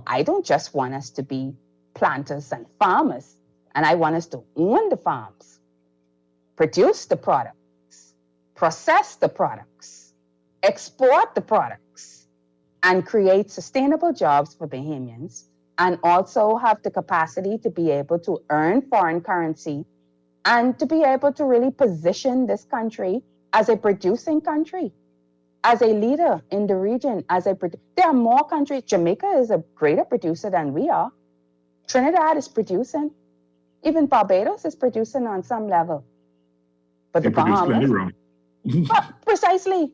I don't just want us to be planters and farmers, and I want us to own the farms, produce the products, process the products, export the products, and create sustainable jobs for Bahamians, and also have the capacity to be able to earn foreign currency and to be able to really position this country as a producing country, as a leader in the region. There are more countries. Jamaica is a greater producer than we are. Trinidad is producing. Even Barbados is producing on some level. But they the Bahamas, precisely.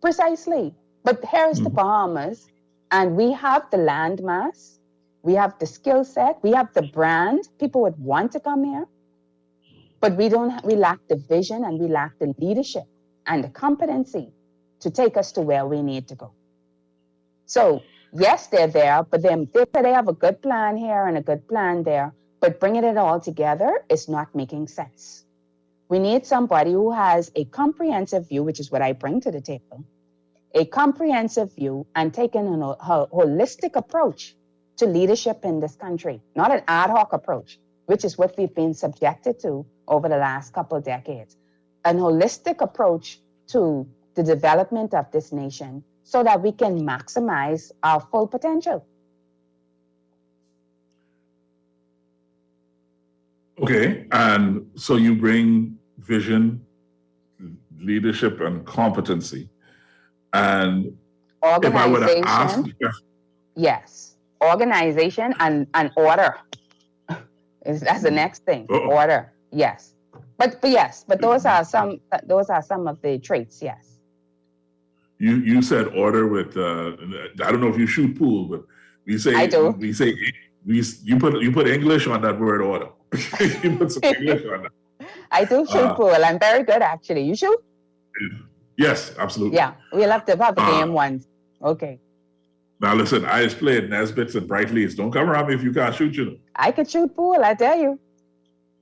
Precisely. But here's the Bahamas, and we have the land mass, we have the skill set, we have the brand. People would want to come here, but we lack the vision, and we lack the leadership and the competency to take us to where we need to go. So yes, they're there, but they have a good plan here and a good plan there, but bringing it all together is not making sense. We need somebody who has a comprehensive view, which is what I bring to the table, a comprehensive view, and taking a holistic approach to leadership in this country, not an ad hoc approach, which is what we've been subjected to over the last couple of decades. An holistic approach to the development of this nation so that we can maximize our full potential. Okay, and so you bring vision, leadership, and competency. And if I were to ask, yes, organization and order. That's the next thing. Order, yes. But those are some of the traits, yes. You said order with I don't know if you shoot pool, but I do. You put English on that word order. You put some English on that. I do shoot pool. I'm very good, actually. You shoot? Yes, absolutely. Yeah, we'll have to have a game once. Okay. Now listen, I just played Nesbits and Bright Leads. Don't come around me if you can't shoot, you know. I could shoot pool, I tell you.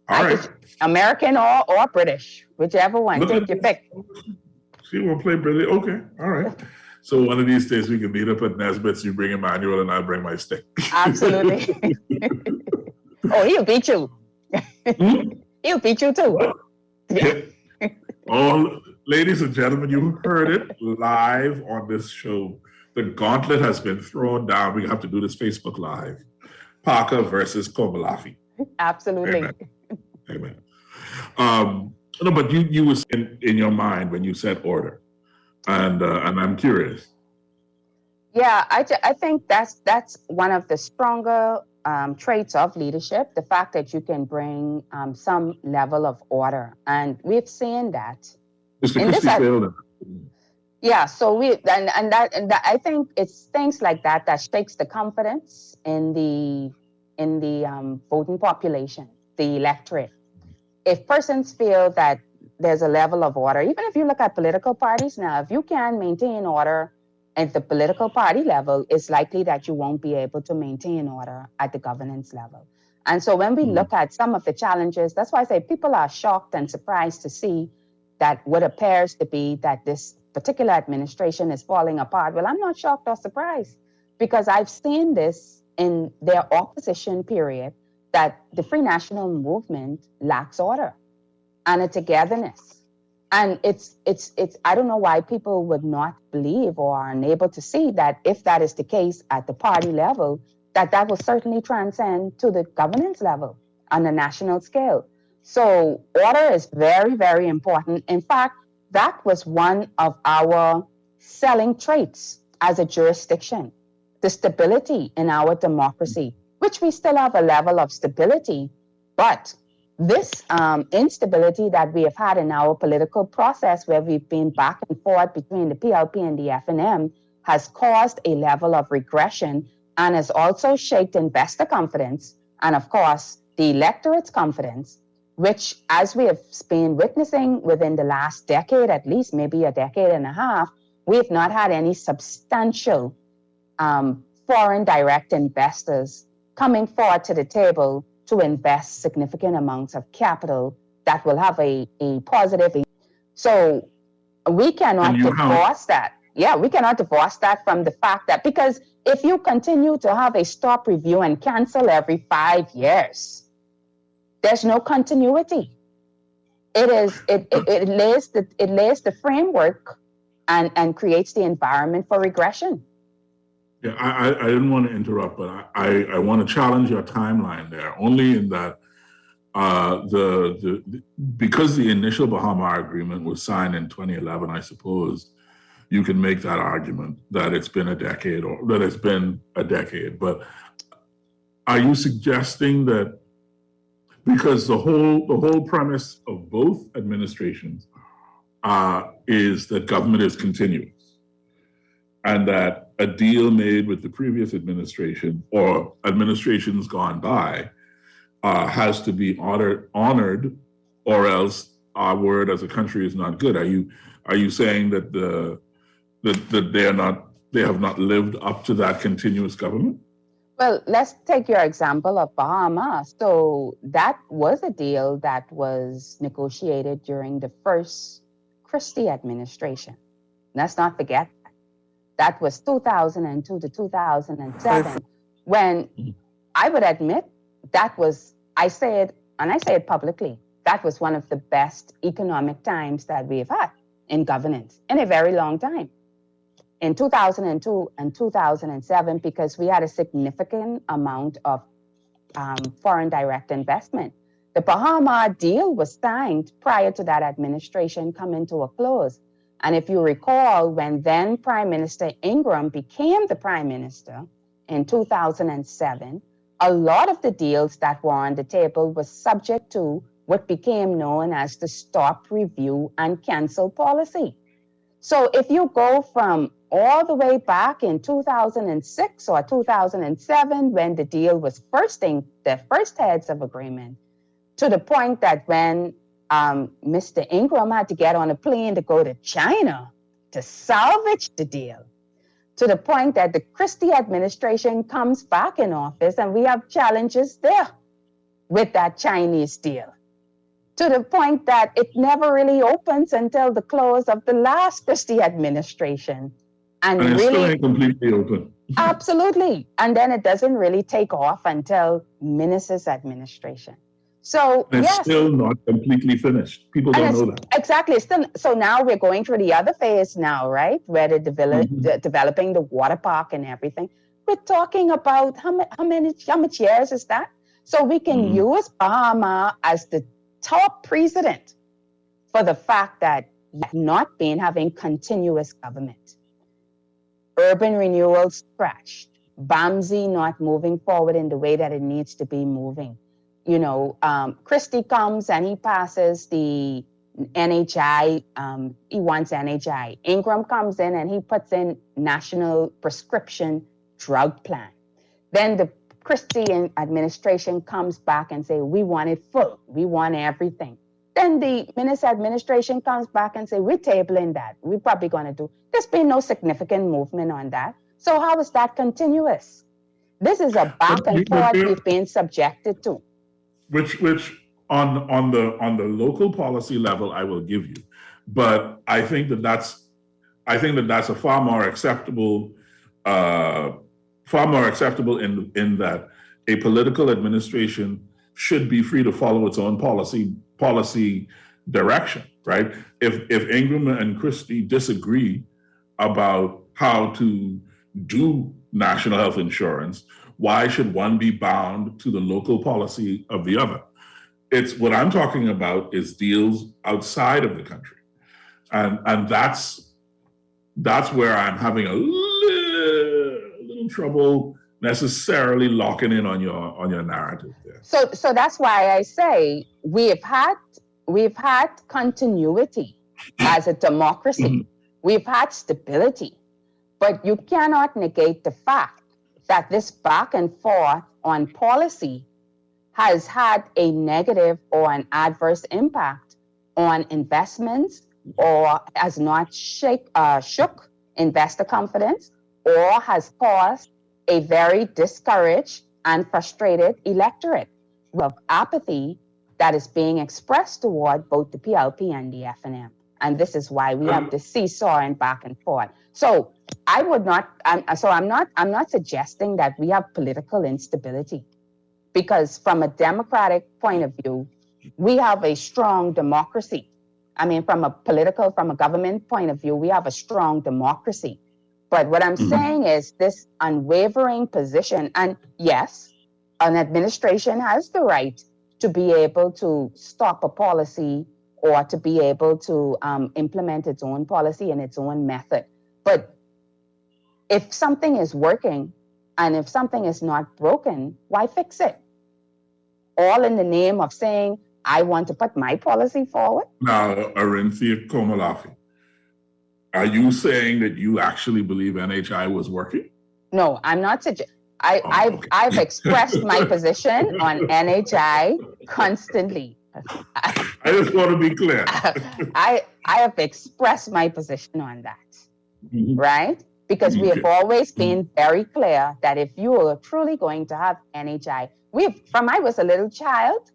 All right. American or British, whichever one. Take your pick. She won't play British. Okay, all right. So one of these days we can meet up at Nesbits. You bring Emmanuel and I bring my stick. Absolutely. Oh, he'll beat you. He'll beat you too. Yeah. All ladies and gentlemen, you heard it live on this show. The gauntlet has been thrown down. We have to do this Facebook Live. Parker versus Komalafi. Absolutely. Amen. No, but you was in your mind when you said order, and I'm curious. Yeah, I think that's one of the stronger traits of leadership, the fact that you can bring some level of order, and we've seen that. Mr. Quincy failed. Yeah, so that I think it's things like that shakes the confidence in the voting population, the electorate. If persons feel that there's a level of order. Even if you look at political parties now, if you can maintain order at the political party level, it's likely that you won't be able to maintain order at the governance level. And so when we look at some of the challenges, that's why I say people are shocked and surprised to see that what appears to be that this particular administration is falling apart. Well, I'm not shocked or surprised because I've seen this in their opposition period, that the Free National Movement lacks order and a togetherness. And it's I don't know why people would not believe or are unable to see that if that is the case at the party level, that will certainly transcend to the governance level on the national scale. So order is very, very important. In fact, that was one of our selling traits as a jurisdiction, the stability in our democracy, which we still have a level of stability, but this instability that we have had in our political process, where we've been back and forth between the PLP and the FNM, has caused a level of regression and has also shaped investor confidence and, of course, the electorate's confidence, which, as we have been witnessing within the last decade, at least maybe a decade and a half, we have not had any substantial foreign direct investors coming forward to the table to invest significant amounts of capital that will have a positive. So we cannot divorce that. Yeah, we cannot divorce that from the fact that, because if you continue to have a stop, review, and cancel every 5 years, there's no continuity. It lays the framework and creates the environment for regression. Yeah, I didn't want to interrupt, but I want to challenge your timeline there, only in that because the initial Bahama Agreement was signed in 2011, I suppose you can make that argument that it's been a decade, or that it's been a decade. But are you suggesting that because the whole premise of both administrations is that government is continuous, and that a deal made with the previous administration or administrations gone by has to be honored, or else our word as a country is not good? Are you saying that they have not lived up to that continuous government? Well, let's take your example of Bahamas. So that was a deal that was negotiated during the first Christie administration. Let's not forget that was 2002 to 2007, when I would admit that was, I say it publicly, that was one of the best economic times that we've had in governance in a very long time. In 2002 and 2007, because we had a significant amount of foreign direct investment. The Bahama deal was signed prior to that administration coming to a close. And if you recall, when then Prime Minister Ingram became the Prime Minister in 2007, a lot of the deals that were on the table was subject to what became known as the stop, review, and cancel policy. So if you go from all the way back in 2006 or 2007, when the deal was the first heads of agreement, to the point that when Mr. Ingram had to get on a plane to go to China to salvage the deal, to the point that the Christie administration comes back in office and we have challenges there with that Chinese deal, to the point that it never really opens until the close of the last Christie administration. And it's really still ain't completely open. Absolutely. And then it doesn't really take off until Ministers' administration. So and it's still not completely finished. People don't know that. Exactly. So now we're going through the other phase now, right? Where they're developing the water park and everything. We're talking about how much years is that? So we can use Bahama as the top precedent for the fact that not been having continuous government. Urban renewal scratched. BAMSI not moving forward in the way that it needs to be moving. You know, Christie comes and he passes the NHI, he wants NHI. Ingram comes in and he puts in National Prescription Drug Plan. Then the Christie administration comes back and say, we want it full. We want everything. Then the minister administration comes back and say, we're tabling that. We're probably going to do. There's been no significant movement on that. So how is that continuous? This is a back and forth we've been subjected to. Which on the local policy level, I will give you, but I think that's a far more acceptable in that a political administration should be free to follow its own policy direction, right? If Ingram and Christie disagree about how to do national health insurance, why should one be bound to the local policy of the other? It's what I'm talking about is deals outside of the country, and that's where I'm having a little trouble necessarily locking in on your narrative there. So that's why I say we've had continuity as a democracy. Mm-hmm. We've had stability, but you cannot negate the fact that this back and forth on policy has had a negative or an adverse impact on investments, or has not shook investor confidence, or has caused a very discouraged and frustrated electorate of apathy that is being expressed toward both the PLP and the FNM. And this is why we have the seesawing back and forth. So I'm not suggesting that we have political instability, because from a democratic point of view, we have a strong democracy. I mean, from a government point of view, we have a strong democracy. But what I'm saying is this unwavering position, and yes, an administration has the right to be able to stop a policy or to be able to implement its own policy in its own method. But if something is working and if something is not broken, why fix it? All in the name of saying, I want to put my policy forward? Now, Arinthia Komalafi, are you saying that you actually believe NHI was working? No, I'm not suggesting. I've expressed my position on NHI constantly. I just want to be clear. I have expressed my position on that, right? Because we have always been very clear that if you are truly going to have NHI, from I was a little child,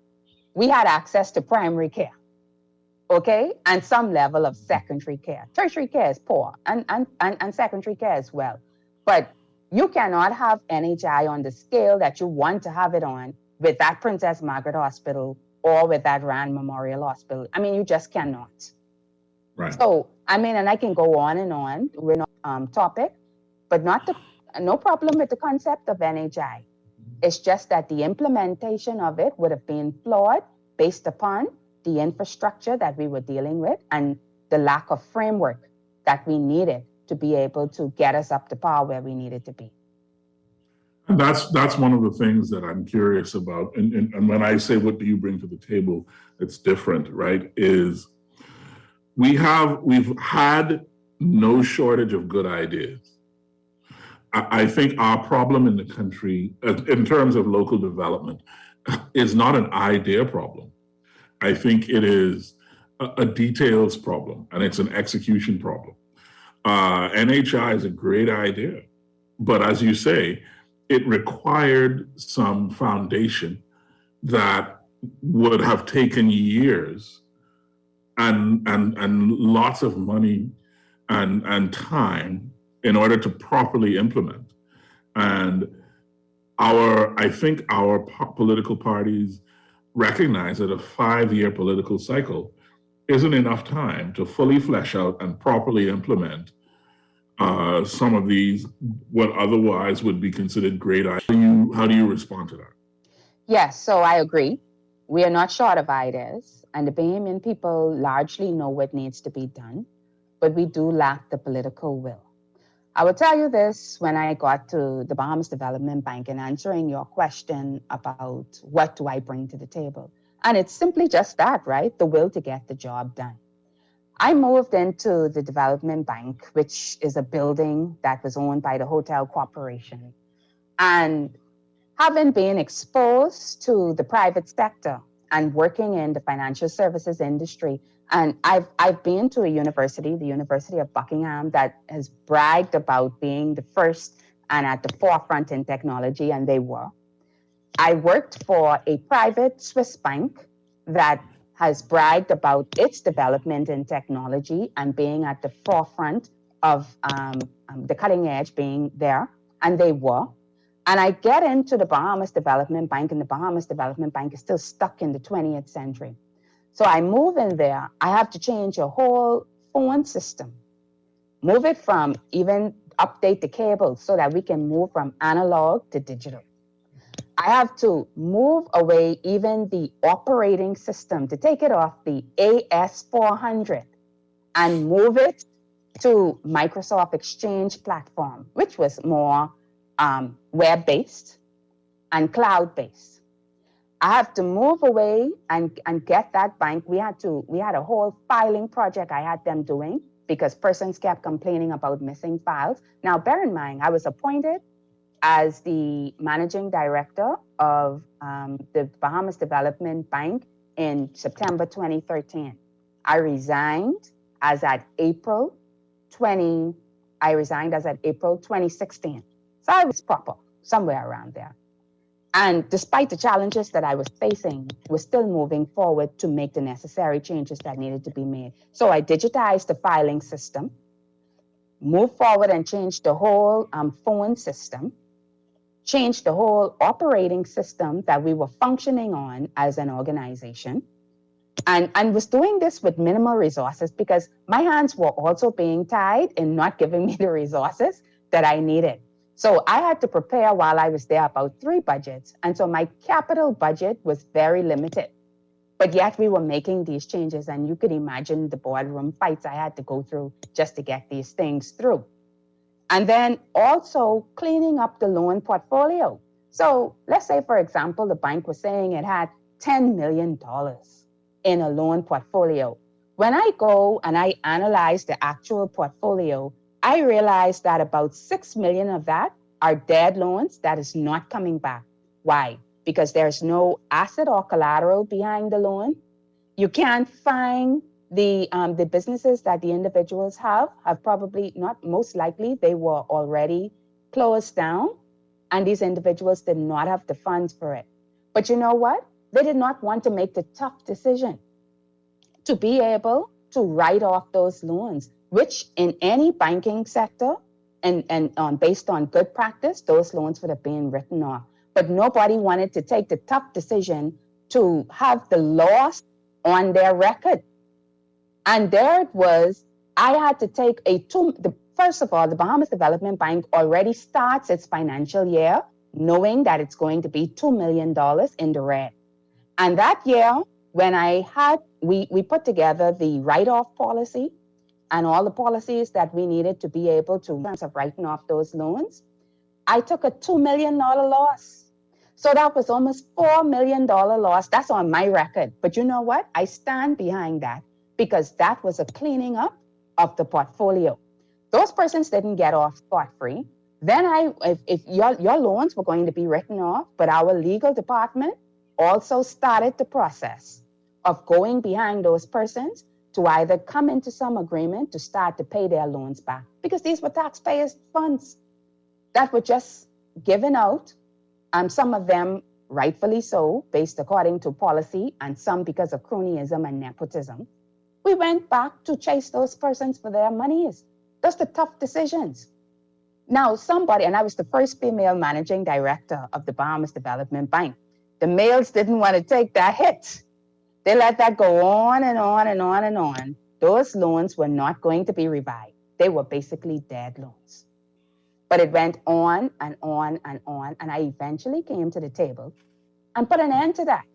we had access to primary care, okay? And some level of secondary care. Tertiary care is poor, and secondary care as well. But you cannot have NHI on the scale that you want to have it on with that Princess Margaret Hospital or with that Rand Memorial Hospital. I mean, you just cannot. Right. So, I mean, and I can go on and on. We're not topic, but no problem with the concept of NHI. It's just that the implementation of it would have been flawed based upon the infrastructure that we were dealing with and the lack of framework that we needed to be able to get us up to par where we needed to be. And that's one of the things that I'm curious about. And when I say, what do you bring to the table? It's different, right? Is we've had no shortage of good ideas. I think our problem in the country, in terms of local development, is not an idea problem. I think it is a details problem, and it's an execution problem. NHI is a great idea, but as you say, it required some foundation that would have taken years and lots of money and time in order to properly implement. And I think our political parties recognize that a 5-year political cycle isn't enough time to fully flesh out and properly implement some of these, what otherwise would be considered great ideas. How do you respond to that? Yes, so I agree. We are not short of ideas, and the Bahamian people largely know what needs to be done, but we do lack the political will. I will tell you this, when I got to the Bahamas Development Bank and answering your question about what do I bring to the table. And it's simply just that, right? The will to get the job done. I moved into the Development Bank, which is a building that was owned by the Hotel Corporation. And having been exposed to the private sector and working in the financial services industry. And I've been to a university, the University of Buckingham, that has bragged about being the first and at the forefront in technology, and they were. I worked for a private Swiss bank that has bragged about its development in technology and being at the forefront of the cutting edge being there, and they were. And I get into the Bahamas Development Bank, and the Bahamas Development Bank is still stuck in the 20th century. So I move in there, I have to change a whole phone system, move it from even update the cable so that we can move from analog to digital. I have to move away even the operating system to take it off the AS400 and move it to Microsoft Exchange platform, which was more web-based and cloud-based. I have to move away and get that bank. We had a whole filing project I had them doing because persons kept complaining about missing files. Now, bear in mind, I was appointed as the managing director of the Bahamas Development Bank in September 2013. I resigned as at April 2016. So I was proper, somewhere around there. And despite the challenges that I was facing, was still moving forward to make the necessary changes that needed to be made. So I digitized the filing system, moved forward and changed the whole phone system, changed the whole operating system that we were functioning on as an organization, and was doing this with minimal resources because my hands were also being tied in not giving me the resources that I needed. So I had to prepare while I was there about 3 budgets. And so my capital budget was very limited. But yet we were making these changes, and you could imagine the boardroom fights I had to go through just to get these things through. And then also cleaning up the loan portfolio. So let's say, for example, the bank was saying it had $10 million in a loan portfolio. When I go and I analyze the actual portfolio, I realize that about 6 million of that are dead loans that is not coming back. Why? Because there's no asset or collateral behind the loan. You can't find the businesses that the individuals have probably not, most likely they were already closed down, and these individuals did not have the funds for it. But you know what? They did not want to make the tough decision to be able to write off those loans, which in any banking sector and based on good practice, those loans would have been written off. But nobody wanted to take the tough decision to have the loss on their record. And there it was, I had to take first of all, the Bahamas Development Bank already starts its financial year knowing that it's going to be $2 million in the red. And that year, when we put together the write-off policy and all the policies that we needed to be able to, in terms of writing off those loans, I took a $2 million loss. So that was almost $4 million loss. That's on my record. But you know what? I stand behind that because that was a cleaning up of the portfolio. Those persons didn't get off scot-free. Then if your loans were going to be written off, but our legal department also started the process of going behind those persons to either come into some agreement to start to pay their loans back, because these were taxpayers' funds that were just given out, some of them rightfully so, based according to policy, and some because of cronyism and nepotism. We went back to chase those persons for their monies. Those are tough decisions. Now, and I was the first female managing director of the Bahamas Development Bank. The males didn't want to take that hit. They let that go on and on and on and on. Those loans were not going to be revived. They were basically dead loans. But it went on and on and on. And I eventually came to the table and put an end to that.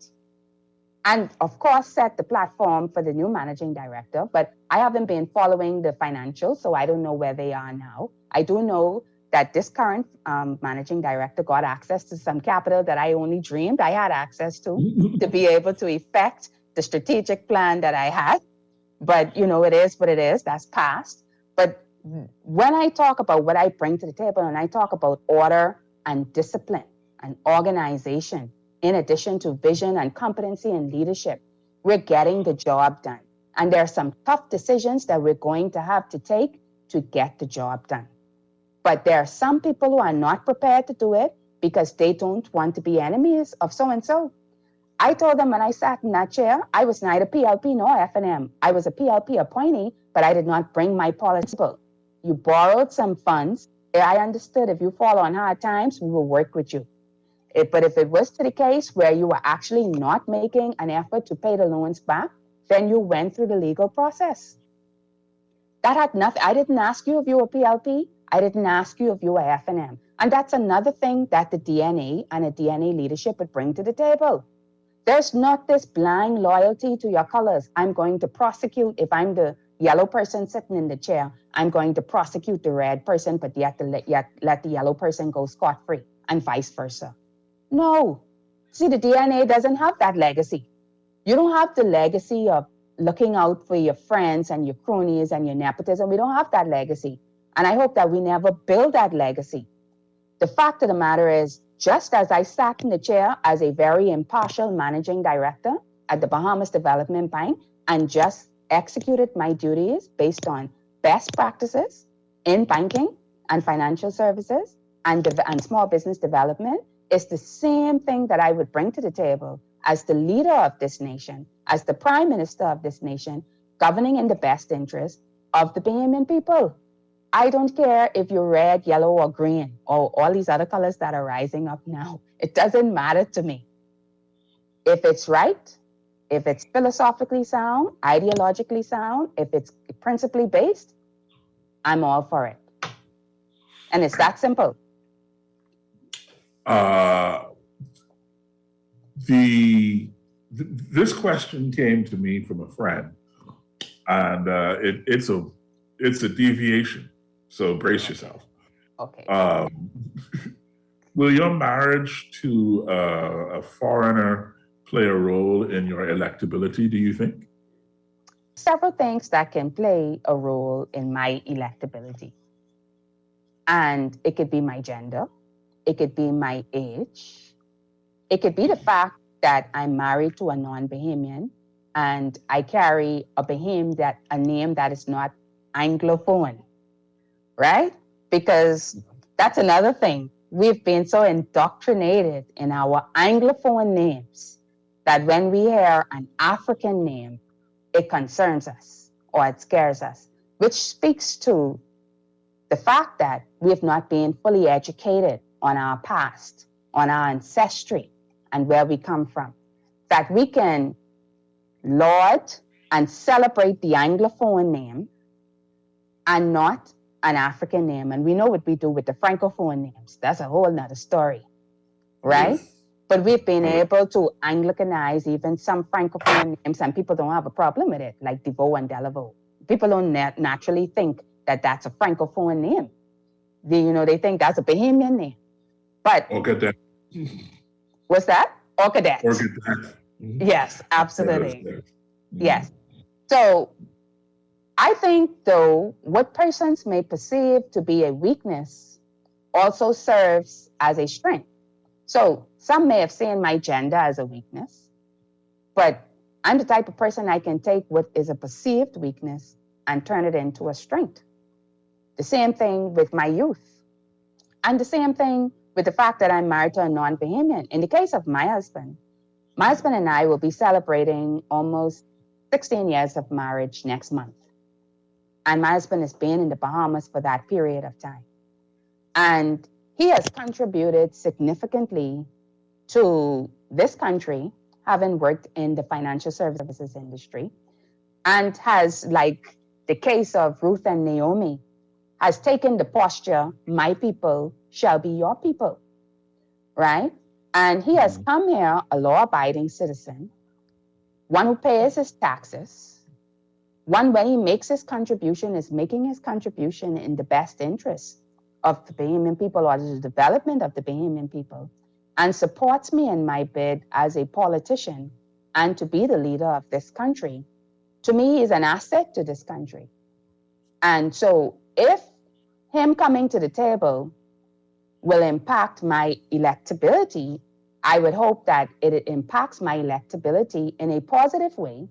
And of course, set the platform for the new managing director. But I haven't been following the financials, so I don't know where they are now. I do know that this current managing director got access to some capital that I only dreamed I had access to be able to effect the strategic plan that I had. But, it is what it is. That's past. But when I talk about what I bring to the table, and I talk about order and discipline and organization, in addition to vision and competency and leadership, we're getting the job done. And there are some tough decisions that we're going to have to take to get the job done. But there are some people who are not prepared to do it because they don't want to be enemies of so-and-so. I told them when I sat in that chair, I was neither PLP nor F&M. I was a PLP appointee, but I did not bring my policy. You borrowed some funds. I understood if you fall on hard times, we will work with you. But if it was to the case where you were actually not making an effort to pay the loans back, then you went through the legal process. That had nothing. I didn't ask you if you were PLP. I didn't ask you if you were F&M. And that's another thing that the DNA and a DNA leadership would bring to the table. There's not this blind loyalty to your colors. I'm going to prosecute. If I'm the yellow person sitting in the chair, I'm going to prosecute the red person, but yet let the yellow person go scot-free, and vice versa. No. See, the DNA doesn't have that legacy. You don't have the legacy of looking out for your friends and your cronies and your nepotism. We don't have that legacy. And I hope that we never build that legacy. The fact of the matter is, just as I sat in the chair as a very impartial managing director at the Bahamas Development Bank and just executed my duties based on best practices in banking and financial services and small business development, it's the same thing that I would bring to the table as the leader of this nation, as the prime minister of this nation, governing in the best interest of the Bahamian people. I don't care if you're red, yellow, or green, or all these other colors that are rising up now. It doesn't matter to me. If it's right, if it's philosophically sound, ideologically sound, if it's principally based, I'm all for it. And it's that simple. This question came to me from a friend, and it's a deviation. So brace yourself. Okay. Will your marriage to a foreigner play a role in your electability, do you think? Several things that can play a role in my electability. And it could be my gender. It could be my age. It could be the fact that I'm married to a non-Bahamian and I carry a name that is not Anglophone. Right? Because that's another thing. We've been so indoctrinated in our Anglophone names that when we hear an African name, it concerns us or it scares us, which speaks to the fact that we have not been fully educated on our past, on our ancestry, and where we come from. That we can laud and celebrate the Anglophone name and not an African name. And we know what we do with the Francophone names. That's a whole nother story, right? Yes. But we've been able to Anglicanize even some Francophone names, and people don't have a problem with it, like DeVoe and Delaveau. People don't naturally think that that's a Francophone name. They think that's a Bahamian name. But Orcadet. What's that? Orcadet. Orcadet. Yes, absolutely. Yes. So I think, though, what persons may perceive to be a weakness also serves as a strength. So some may have seen my gender as a weakness, but I'm the type of person I can take what is a perceived weakness and turn it into a strength. The same thing with my youth. And the same thing with the fact that I'm married to a non-Bahamian. In the case of my husband and I will be celebrating almost 16 years of marriage next month. And my husband has been in the Bahamas for that period of time. And he has contributed significantly to this country, having worked in the financial services industry, and has, like the case of Ruth and Naomi, has taken the posture, my people shall be your people, right? And he has come here a law-abiding citizen, one who pays his taxes, one, when he makes his contribution, is making his contribution in the best interest of the Bahamian people or the development of the Bahamian people, and supports me in my bid as a politician and to be the leader of this country. To me, he's an asset to this country. And so if him coming to the table will impact my electability, I would hope that it impacts my electability in a positive way,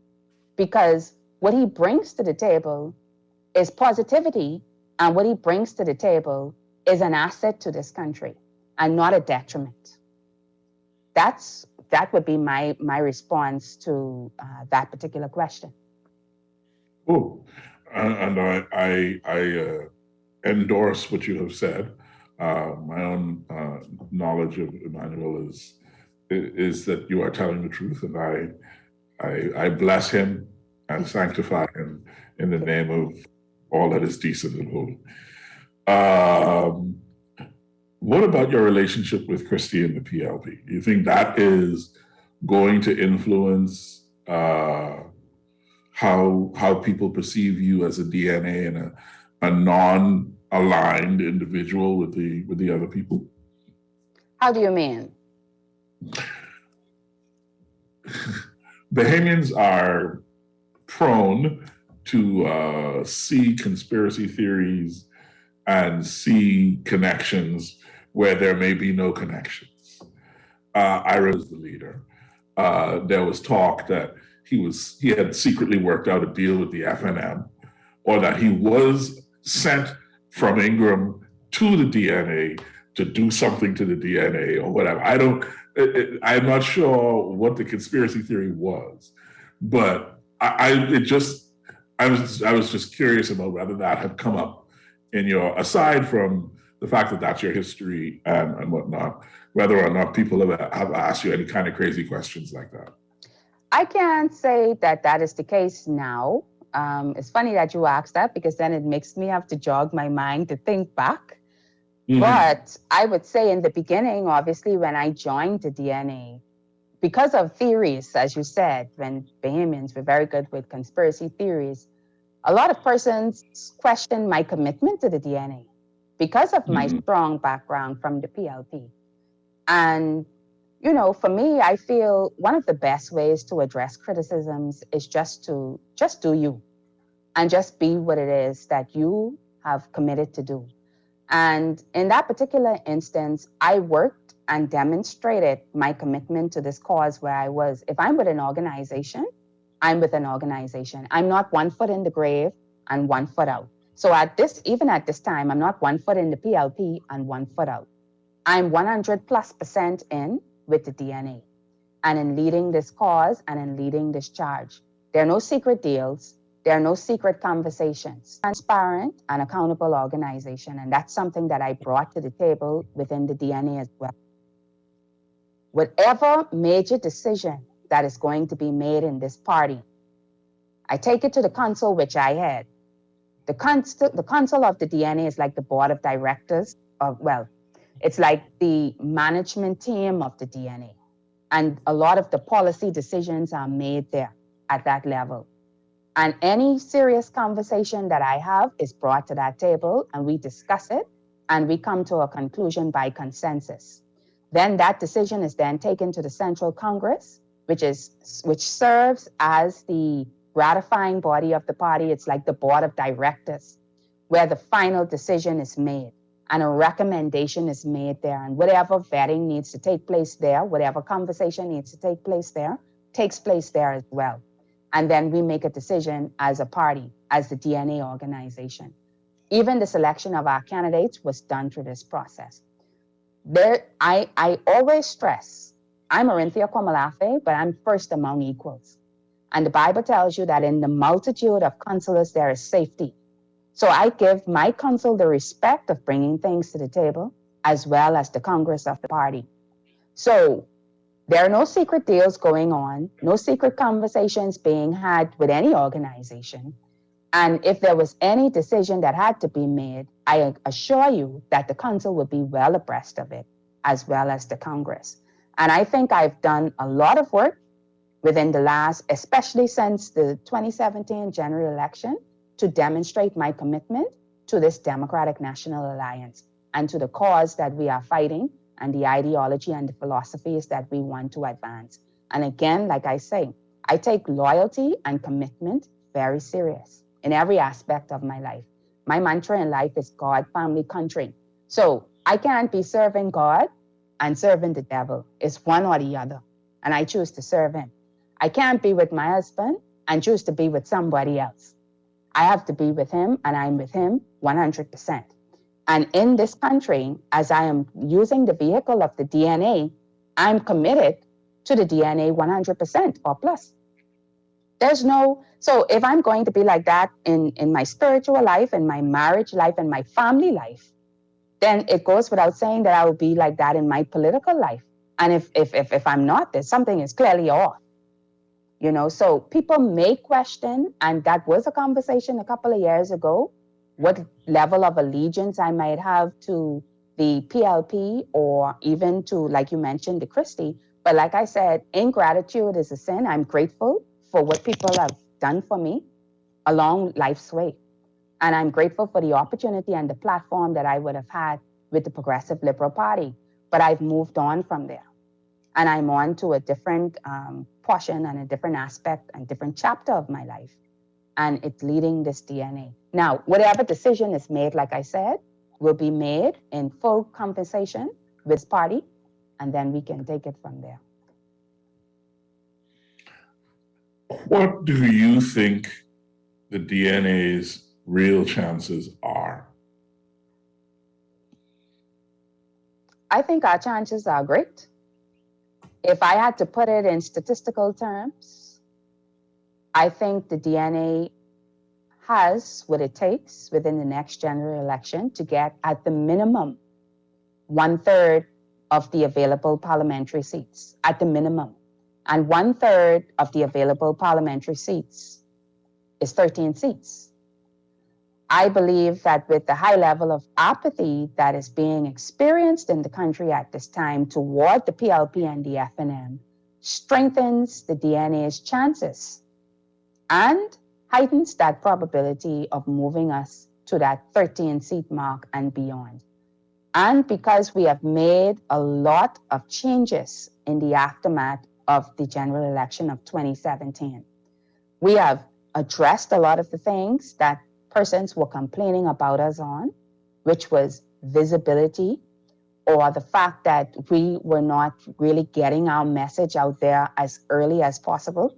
because what he brings to the table is positivity, and what he brings to the table is an asset to this country and not a detriment. That would be my response to that particular question. Oh, and I endorse what you have said. My own knowledge of Emmanuel is that you are telling the truth, and I bless him and sanctify him in the name of all that is decent and holy. What about your relationship with Christie and the PLP? Do you think that is going to influence how people perceive you as a DNA and a non-aligned individual with the other people? How do you mean? Bahamians are prone to see conspiracy theories and see connections where there may be no connections. Ira was the leader. There was talk that he had secretly worked out a deal with the FNM, or that he was sent from Ingram to the DNA to do something to the DNA or whatever. I'm not sure what the conspiracy theory was, but I was just curious about whether that had come up in your, aside from the fact that that's your history and whatnot, whether or not people have asked you any kind of crazy questions like that. I can't say that that is the case now. It's funny that you asked that, because then it makes me have to jog my mind to think back. Mm-hmm. But I would say in the beginning, obviously, when I joined the DNA, because of theories, as you said, when Bahamians were very good with conspiracy theories, a lot of persons questioned my commitment to the DNA because of my strong background from the PLP. And, you know, for me, I feel one of the best ways to address criticisms is just do you, and just be what it is that you have committed to do. And in that particular instance, I worked and demonstrated my commitment to this cause where I was. If I'm with an organization, I'm with an organization. I'm not 1 foot in the grave and 1 foot out. So even at this time, I'm not 1 foot in the PLP and 1 foot out. I'm 100+% in with the DNA, and in leading this cause and in leading this charge. There are no secret deals. There are no secret conversations. Transparent and accountable organization. And that's something that I brought to the table within the DNA as well. Whatever major decision that is going to be made in this party, I take it to the council, which I had. The council of the DNA is like the board of directors of, well, it's like the management team of the DNA. And a lot of the policy decisions are made there at that level. And any serious conversation that I have is brought to that table, and we discuss it, and we come to a conclusion by consensus. Then that decision is then taken to the Central Congress, which serves as the ratifying body of the party. It's like the board of directors, where the final decision is made and a recommendation is made there. And whatever vetting needs to take place there, whatever conversation needs to take place there, takes place there as well. And then we make a decision as a party, as the DNA organization. Even the selection of our candidates was done through this process. I always stress, I'm Orinthia Komalafe, but I'm first among equals. And the Bible tells you that in the multitude of counselors, there is safety. So I give my council the respect of bringing things to the table, as well as the Congress of the party. So there are no secret deals going on, no secret conversations being had with any organization. And if there was any decision that had to be made, I assure you that the council would be well abreast of it, as well as the Congress. And I think I've done a lot of work within the last, especially since the 2017 general election, to demonstrate my commitment to this Democratic National Alliance and to the cause that we are fighting and the ideology and the philosophies that we want to advance. And again, like I say, I take loyalty and commitment very serious in every aspect of my life. My mantra in life is God, family, country. So I can't be serving God and serving the devil. It's one or the other. And I choose to serve him. I can't be with my husband and choose to be with somebody else. I have to be with him, and I'm with him 100%. And in this country, as I am using the vehicle of the DNA, I'm committed to the DNA 100% or plus. So if I'm going to be like that in my spiritual life, in my marriage life, in my family life, then it goes without saying that I will be like that in my political life. And if I'm not, there's something is clearly off. So people may question, and that was a conversation a couple of years ago, what level of allegiance I might have to the PLP or even to, like you mentioned, the Christie. But like I said, ingratitude is a sin. I'm grateful for what people have done for me along life's way. And I'm grateful for the opportunity and the platform that I would have had with the Progressive Liberal Party. But I've moved on from there. And I'm on to a different portion and a different aspect and different chapter of my life. And it's leading this DNA. Now, whatever decision is made, like I said, will be made in full conversation with this party, and then we can take it from there. What do you think the DNA's real chances are? I think our chances are great. If I had to put it in statistical terms, I think the DNA has what it takes within the next general election to get at the minimum 1/3 of the available parliamentary seats, at the minimum. And 1/3 of the available parliamentary seats is 13 seats. I believe that with the high level of apathy that is being experienced in the country at this time toward the PLP and the FNM strengthens the DNA's chances and heightens that probability of moving us to that 13-seat mark and beyond. And because we have made a lot of changes in the aftermath of the general election of 2017, we have addressed a lot of the things that persons were complaining about us on, which was visibility, or the fact that we were not really getting our message out there as early as possible,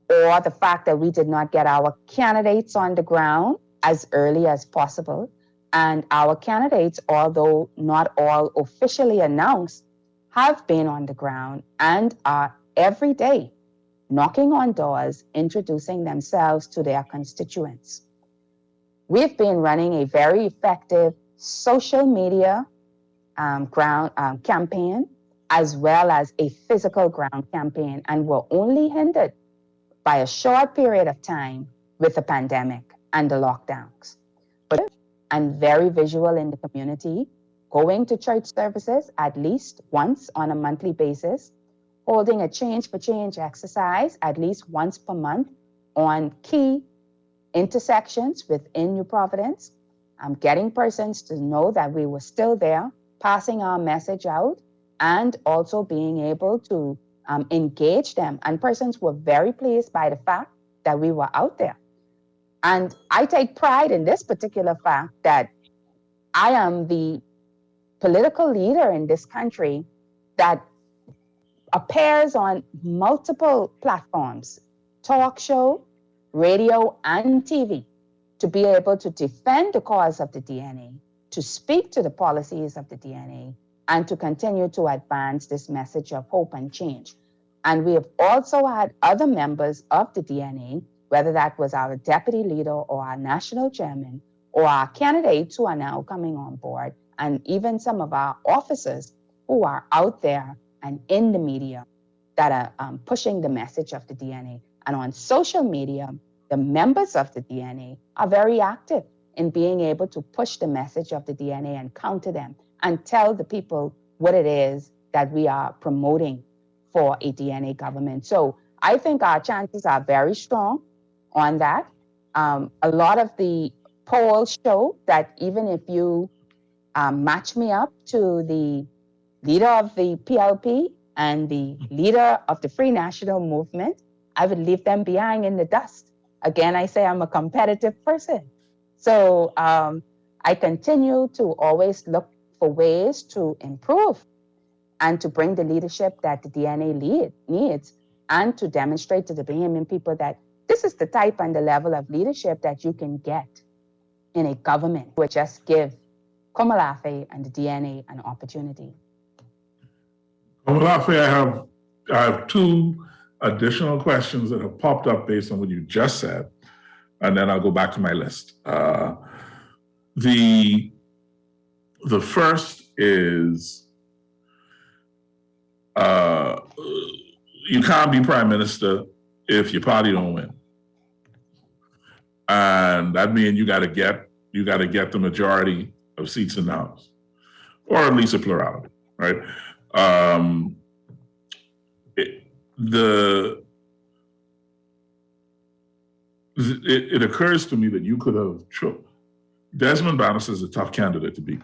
or the fact that we did not get our candidates on the ground as early as possible. And our candidates, although not all officially announced, have been on the ground and are every day knocking on doors, introducing themselves to their constituents. We've been running a very effective social media ground campaign, as well as a physical ground campaign, and we're only hindered by a short period of time with the pandemic and the lockdowns. But I'm very visual in the community, going to church services at least once on a monthly basis, holding a Change for Change exercise at least once per month on key intersections within New Providence. I'm getting persons to know that we were still there, passing our message out, and also being able to engage them. And persons were very pleased by the fact that we were out there. And I take pride in this particular fact that I am the political leader in this country that appears on multiple platforms, talk show, radio, and TV, to be able to defend the cause of the DNA, to speak to the policies of the DNA, and to continue to advance this message of hope and change. And we have also had other members of the DNA, whether that was our deputy leader or our national chairman or our candidates who are now coming on board, and even some of our officers who are out there and in the media that are pushing the message of the DNA. And on social media, the members of the DNA are very active in being able to push the message of the DNA and counter them and tell the people what it is that we are promoting for a DNA government. So I think our chances are very strong on that. A lot of the polls show that even if you match me up to the leader of the PLP and the leader of the Free National Movement, I would leave them behind in the dust. Again, I say I'm a competitive person. So I continue to always look for ways to improve and to bring the leadership that the DNA needs, and to demonstrate to the Bahamian people that this is the type and the level of leadership that you can get in a government would just give Komalafe and the DNA an opportunity. Komalafe, I have two additional questions that have popped up based on what you just said, and then I'll go back to my list. The first is you can't be prime minister if your party don't win, and that means you got to get the majority of seats in the House, or at least a plurality, right? It occurs to me that you could have Desmond Bannister is a tough candidate to beat.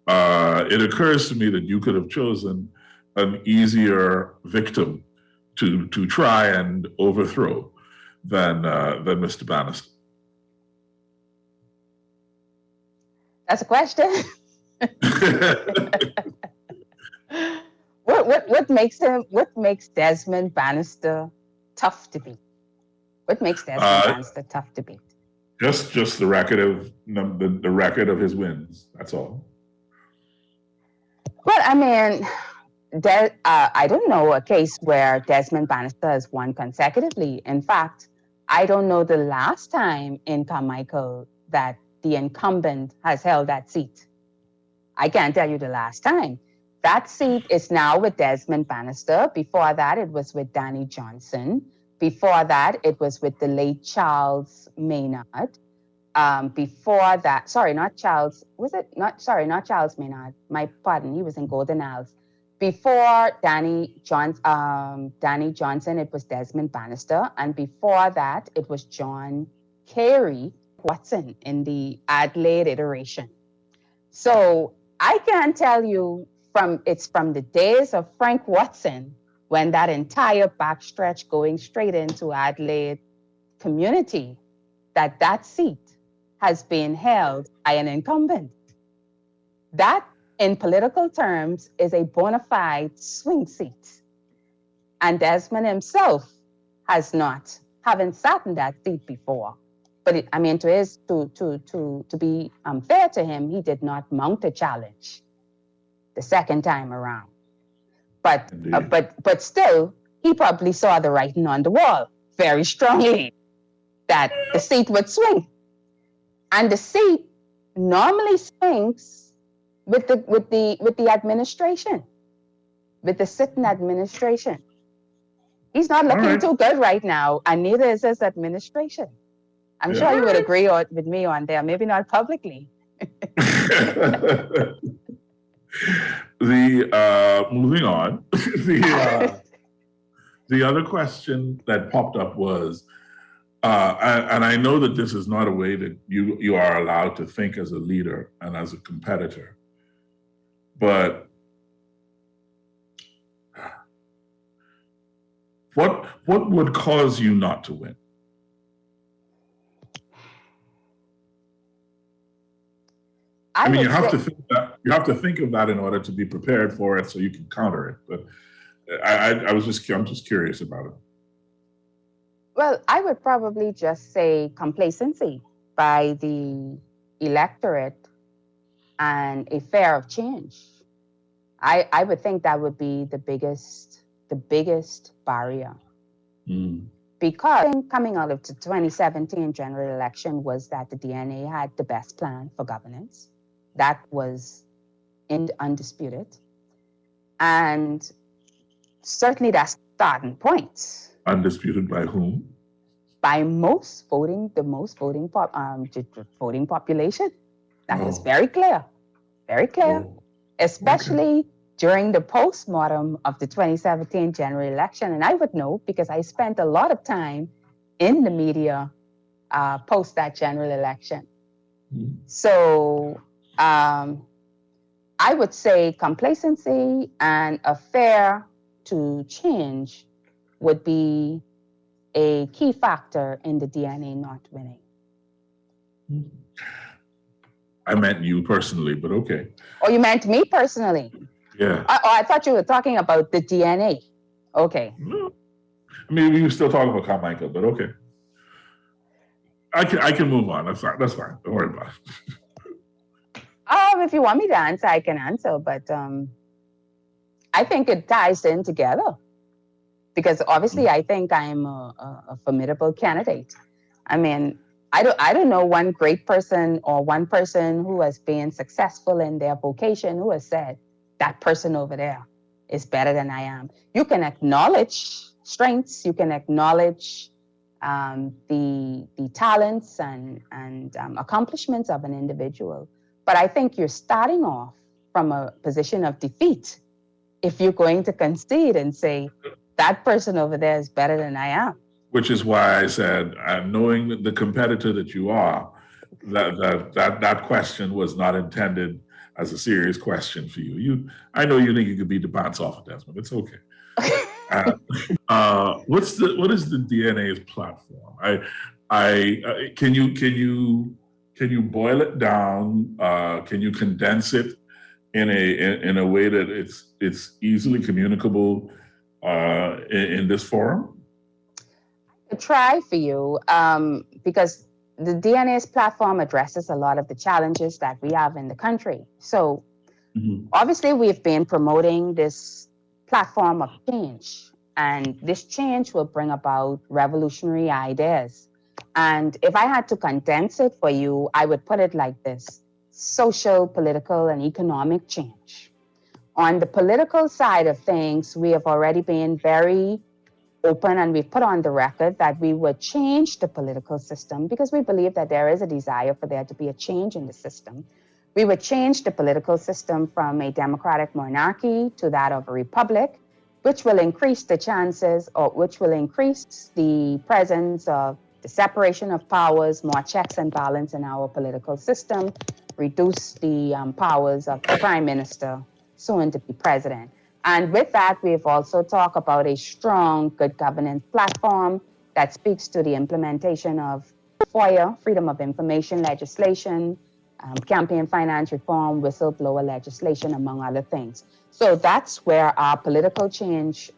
It occurs to me that you could have chosen an easier victim to try and overthrow than Mr. Bannister. That's a question. What makes Desmond Bannister tough to beat? What makes Desmond Bannister tough to beat? Just the record of his wins. That's all. Well, I mean, I don't know a case where Desmond Bannister has won consecutively. In fact, I don't know the last time in Carmichael that the incumbent has held that seat. I can't tell you the last time. That seat is now with Desmond Bannister. Before that, it was with Danny Johnson. Before that, it was with the late Charles Maynard. Before that, not Charles Maynard. My pardon, he was in Golden Isles. Before Danny Johnson, it was Desmond Bannister. And before that, it was John Kerry Watson in the Adelaide iteration. So I can tell you from the days of Frank Watson, when that entire backstretch going straight into Adelaide community, that seat has been held by an incumbent. That, in political terms, is a bona fide swing seat. And Desmond himself haven't sat in that seat before. But to be fair to him, he did not mount a challenge the second time around. But still, he probably saw the writing on the wall very strongly that the seat would swing, and the seat normally swings with the administration, with the sitting administration. He's not looking too good right now, and neither is his administration. I'm sure you would agree with me on there, maybe not publicly. Moving on, the other question that popped up was, and I know that this is not a way that you are allowed to think as a leader and as a competitor, but what would cause you not to win? I mean, you have to think of that in order to be prepared for it, so you can counter it. But I'm just curious about it. Well, I would probably just say complacency by the electorate and a fear of change. I would think that would be the biggest barrier. Mm. Because coming out of the 2017 general election was that the DNA had the best plan for governance. That was undisputed. And certainly that's starting point. Undisputed by whom? By the most voting population. That was very clear. Very clear. Oh. Especially during the postmortem of the 2017 general election. And I would know because I spent a lot of time in the media post that general election. Mm. So I would say complacency and a fear to change would be a key factor in the DNA not winning. I meant you personally, but okay. Oh, you meant me personally? Yeah. I thought you were talking about the DNA. Okay. No. I mean, we were still talking about Carmichael, but okay. I can move on. That's fine. That's fine. Don't worry about it. If you want me to answer, I can answer, but I think it ties in together because obviously I think I'm a formidable candidate. I mean, I don't know one great person or one person who has been successful in their vocation who has said that person over there is better than I am. You can acknowledge strengths, you can acknowledge the talents and accomplishments of an individual, but I think you're starting off from a position of defeat if you're going to concede and say that person over there is better than I am. Which is why I said, knowing the competitor that you are, that question was not intended as a serious question for you. I know you think you could beat the pants off of Desmond. It's okay. What is the DNA's platform? Can you boil it down? Can you condense it in a way that it's easily communicable in this forum? Try for you because the DNA's platform addresses a lot of the challenges that we have in the country. So obviously we've been promoting this platform of change, and this change will bring about revolutionary ideas. And if I had to condense it for you, I would put it like this: social, political, and economic change. On the political side of things, we have already been very open and we've put on the record that we would change the political system because we believe that there is a desire for there to be a change in the system. We would change the political system from a democratic monarchy to that of a republic, which will increase the chances or which will increase the presence of the separation of powers, more checks and balance in our political system, reduce the powers of the prime minister, soon to be president. And with that, we've also talked about a strong good governance platform that speaks to the implementation of FOIA, Freedom of Information legislation, campaign finance reform, whistleblower legislation, among other things. So that's where our political change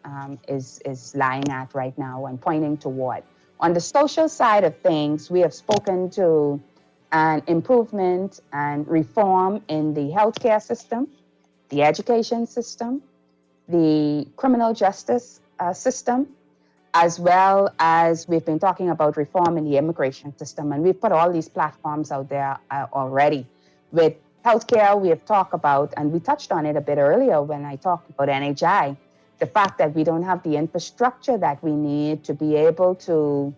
is lying at right now and pointing toward. On the social side of things, we have spoken to an improvement and reform in the healthcare system, the education system, the criminal justice system, as well as we've been talking about reform in the immigration system. And we've put all these platforms out there already. With healthcare, we have talked about, and we touched on it a bit earlier when I talked about NHI, the fact that we don't have the infrastructure that we need to be able to,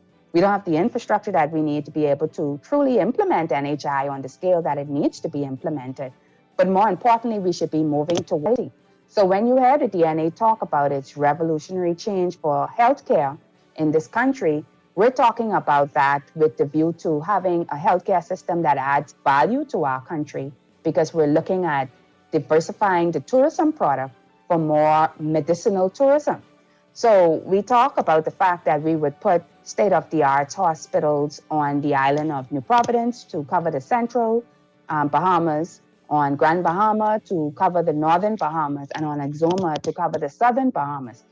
truly implement NHI on the scale that it needs to be implemented. But more importantly, we should be moving towards it. So when you hear the DNA talk about its revolutionary change for healthcare in this country, we're talking about that with the view to having a healthcare system that adds value to our country, because we're looking at diversifying the tourism product for more medicinal tourism. So we talk about the fact that we would put state-of-the-art hospitals on the island of New Providence to cover the central Bahamas, on Grand Bahama to cover the northern Bahamas, and on Exuma to cover the southern Bahamas.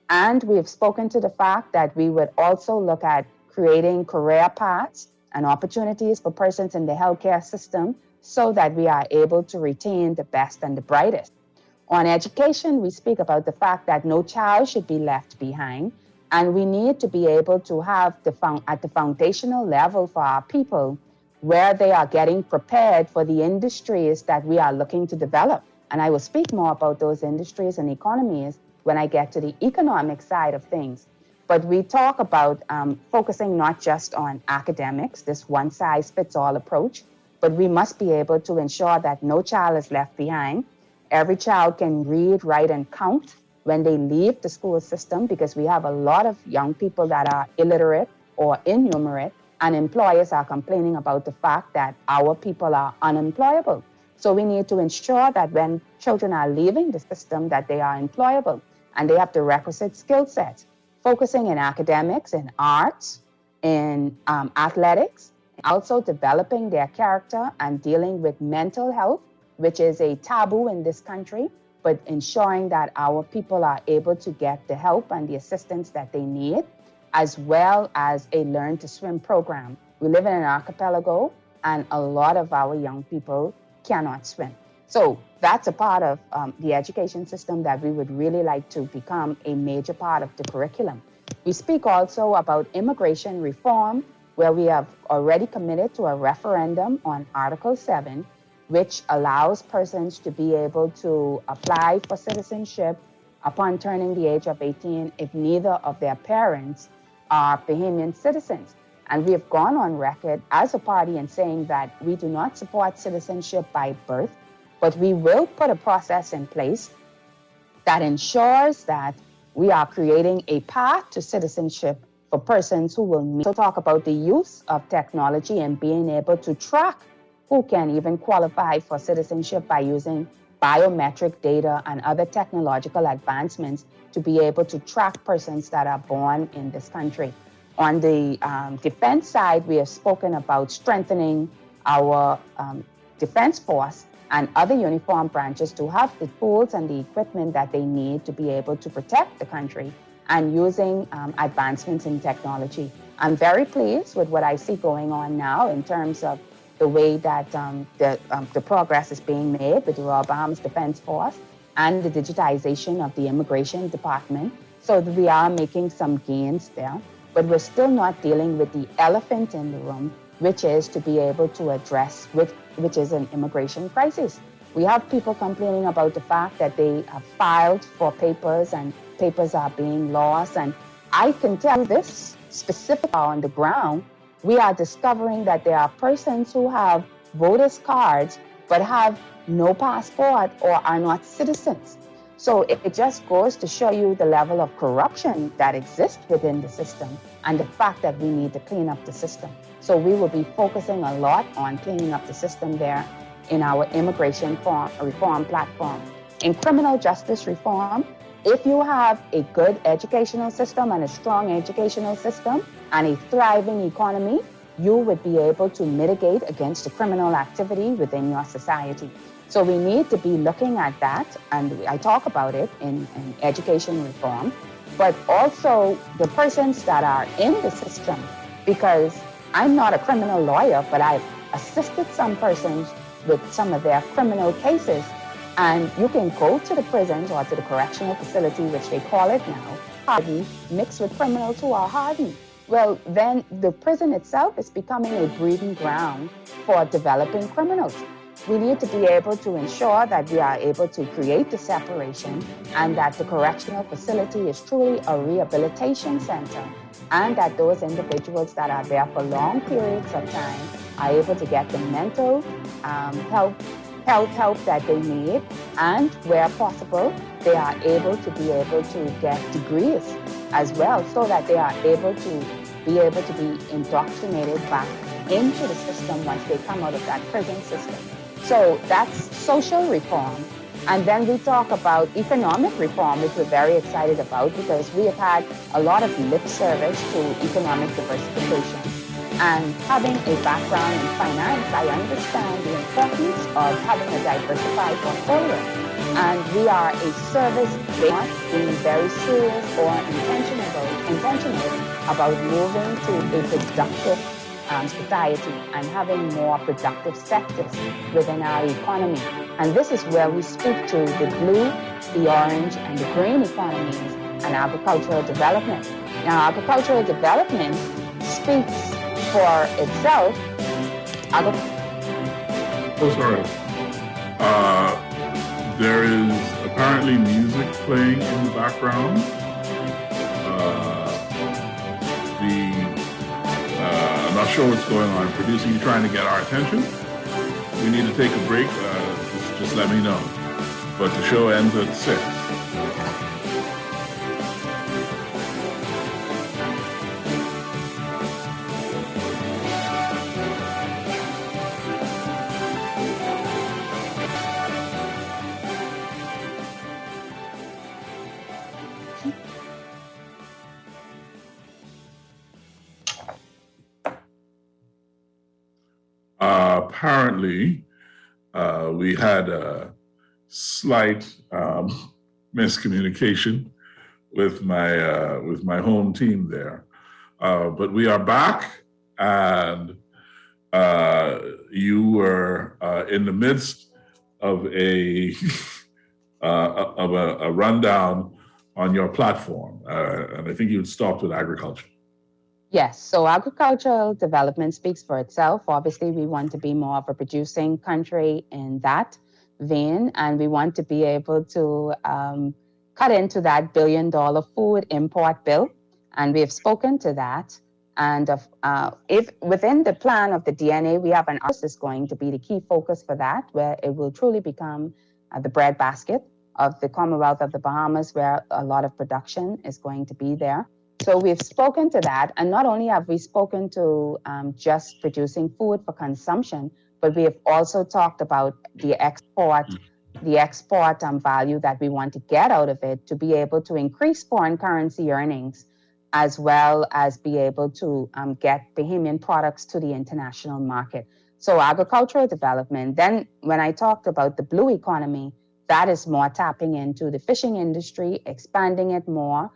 And we've spoken to the fact that we would also look at creating career paths and opportunities for persons in the healthcare system so that we are able to retain the best and the brightest. On education, we speak about the fact that no child should be left behind, and we need to be able to have at the foundational level for our people where they are getting prepared for the industries that we are looking to develop. And I will speak more about those industries and economies when I get to the economic side of things. But we talk about focusing not just on academics, this one-size-fits-all approach, but we must be able to ensure that no child is left behind. Every child can read, write, and count when they leave the school system, because we have a lot of young people that are illiterate or innumerate, and employers are complaining about the fact that our people are unemployable. So we need to ensure that when children are leaving the system, that they are employable and they have the requisite skill sets, focusing in academics, in arts, in athletics, Also developing their character and dealing with mental health, which is a taboo in this country, but ensuring that our people are able to get the help and the assistance that they need, as well as a learn to swim program. We live in an archipelago, and a lot of our young people cannot swim. So that's a part of the education system that we would really like to become a major part of the curriculum. We speak also about immigration reform, where we have already committed to a referendum on Article 7, which allows persons to be able to apply for citizenship upon turning the age of 18 if neither of their parents are Bahamian citizens. And we have gone on record as a party in saying that we do not support citizenship by birth, but we will put a process in place that ensures that we are creating a path to citizenship for persons who will meet. So talk about the use of technology and being able to track who can even qualify for citizenship by using biometric data and other technological advancements to be able to track persons that are born in this country. On the defense side, we have spoken about strengthening our defense force and other uniformed branches to have the tools and the equipment that they need to be able to protect the country and using advancements in technology. I'm very pleased with what I see going on now in terms of the way that the progress is being made with the Royal Bahamas Defense Force and the digitization of the immigration department, so that we are making some gains there. But we're still not dealing with the elephant in the room, which is to be able to address, which is an immigration crisis. We have people complaining about the fact that they have filed for papers and papers are being lost. And I can tell you this specifically on the ground, we are discovering that there are persons who have voters' cards but have no passport or are not citizens. So it just goes to show you the level of corruption that exists within the system and the fact that we need to clean up the system. So we will be focusing a lot on cleaning up the system there in our immigration reform platform. In criminal justice reform, if you have a good educational system and a strong educational system and a thriving economy, you would be able to mitigate against the criminal activity within your society. So we need to be looking at that, and I talk about it in education reform, but also the persons that are in the system, because I'm not a criminal lawyer, but I've assisted some persons with some of their criminal cases. And you can go to the prisons or to the correctional facility, which they call it now, hardened, mixed with criminals who are hardened. Well, then the prison itself is becoming a breeding ground for developing criminals. We need to be able to ensure that we are able to create the separation and that the correctional facility is truly a rehabilitation center, and that those individuals that are there for long periods of time are able to get the mental health help that they need, and where possible, they are able to get degrees as well, so that they are able to be indoctrinated back into the system once they come out of that prison system. So that's social reform. And then we talk about economic reform, which we're very excited about because we have had a lot of lip service to economic diversification. And having a background in finance, I understand the importance of having a diversified portfolio. And we are a service based, being very serious or intentional about moving to a productive society and having more productive sectors within our economy. And this is where we speak to the blue, the orange, and the green economies and agricultural development. Now, agricultural development speaks for itself. Oh, sorry. There is apparently music playing in the background. I'm not sure what's going on. Producer, you trying to get our attention? We need to take a break. Just let me know. But the show ends at 6. apparently we had a slight miscommunication with my home team there. But we are back, and you were in the midst of a a rundown on your platform, and I think you stopped with agriculture. Yes, so agricultural development speaks for itself. Obviously, we want to be more of a producing country in that vein, and we want to be able to cut into that $1 billion food import bill. And we have spoken to that. And if within the plan of the DNA, we have an artist is going to be the key focus for that, where it will truly become the breadbasket of the Commonwealth of the Bahamas, where a lot of production is going to be there. So we've spoken to that, and not only have we spoken to just producing food for consumption, but we have also talked about the export value that we want to get out of it to be able to increase foreign currency earnings, as well as be able to get Bahamian products to the international market. So agricultural development. Then when I talked about the blue economy, that is more tapping into the fishing industry, expanding it more.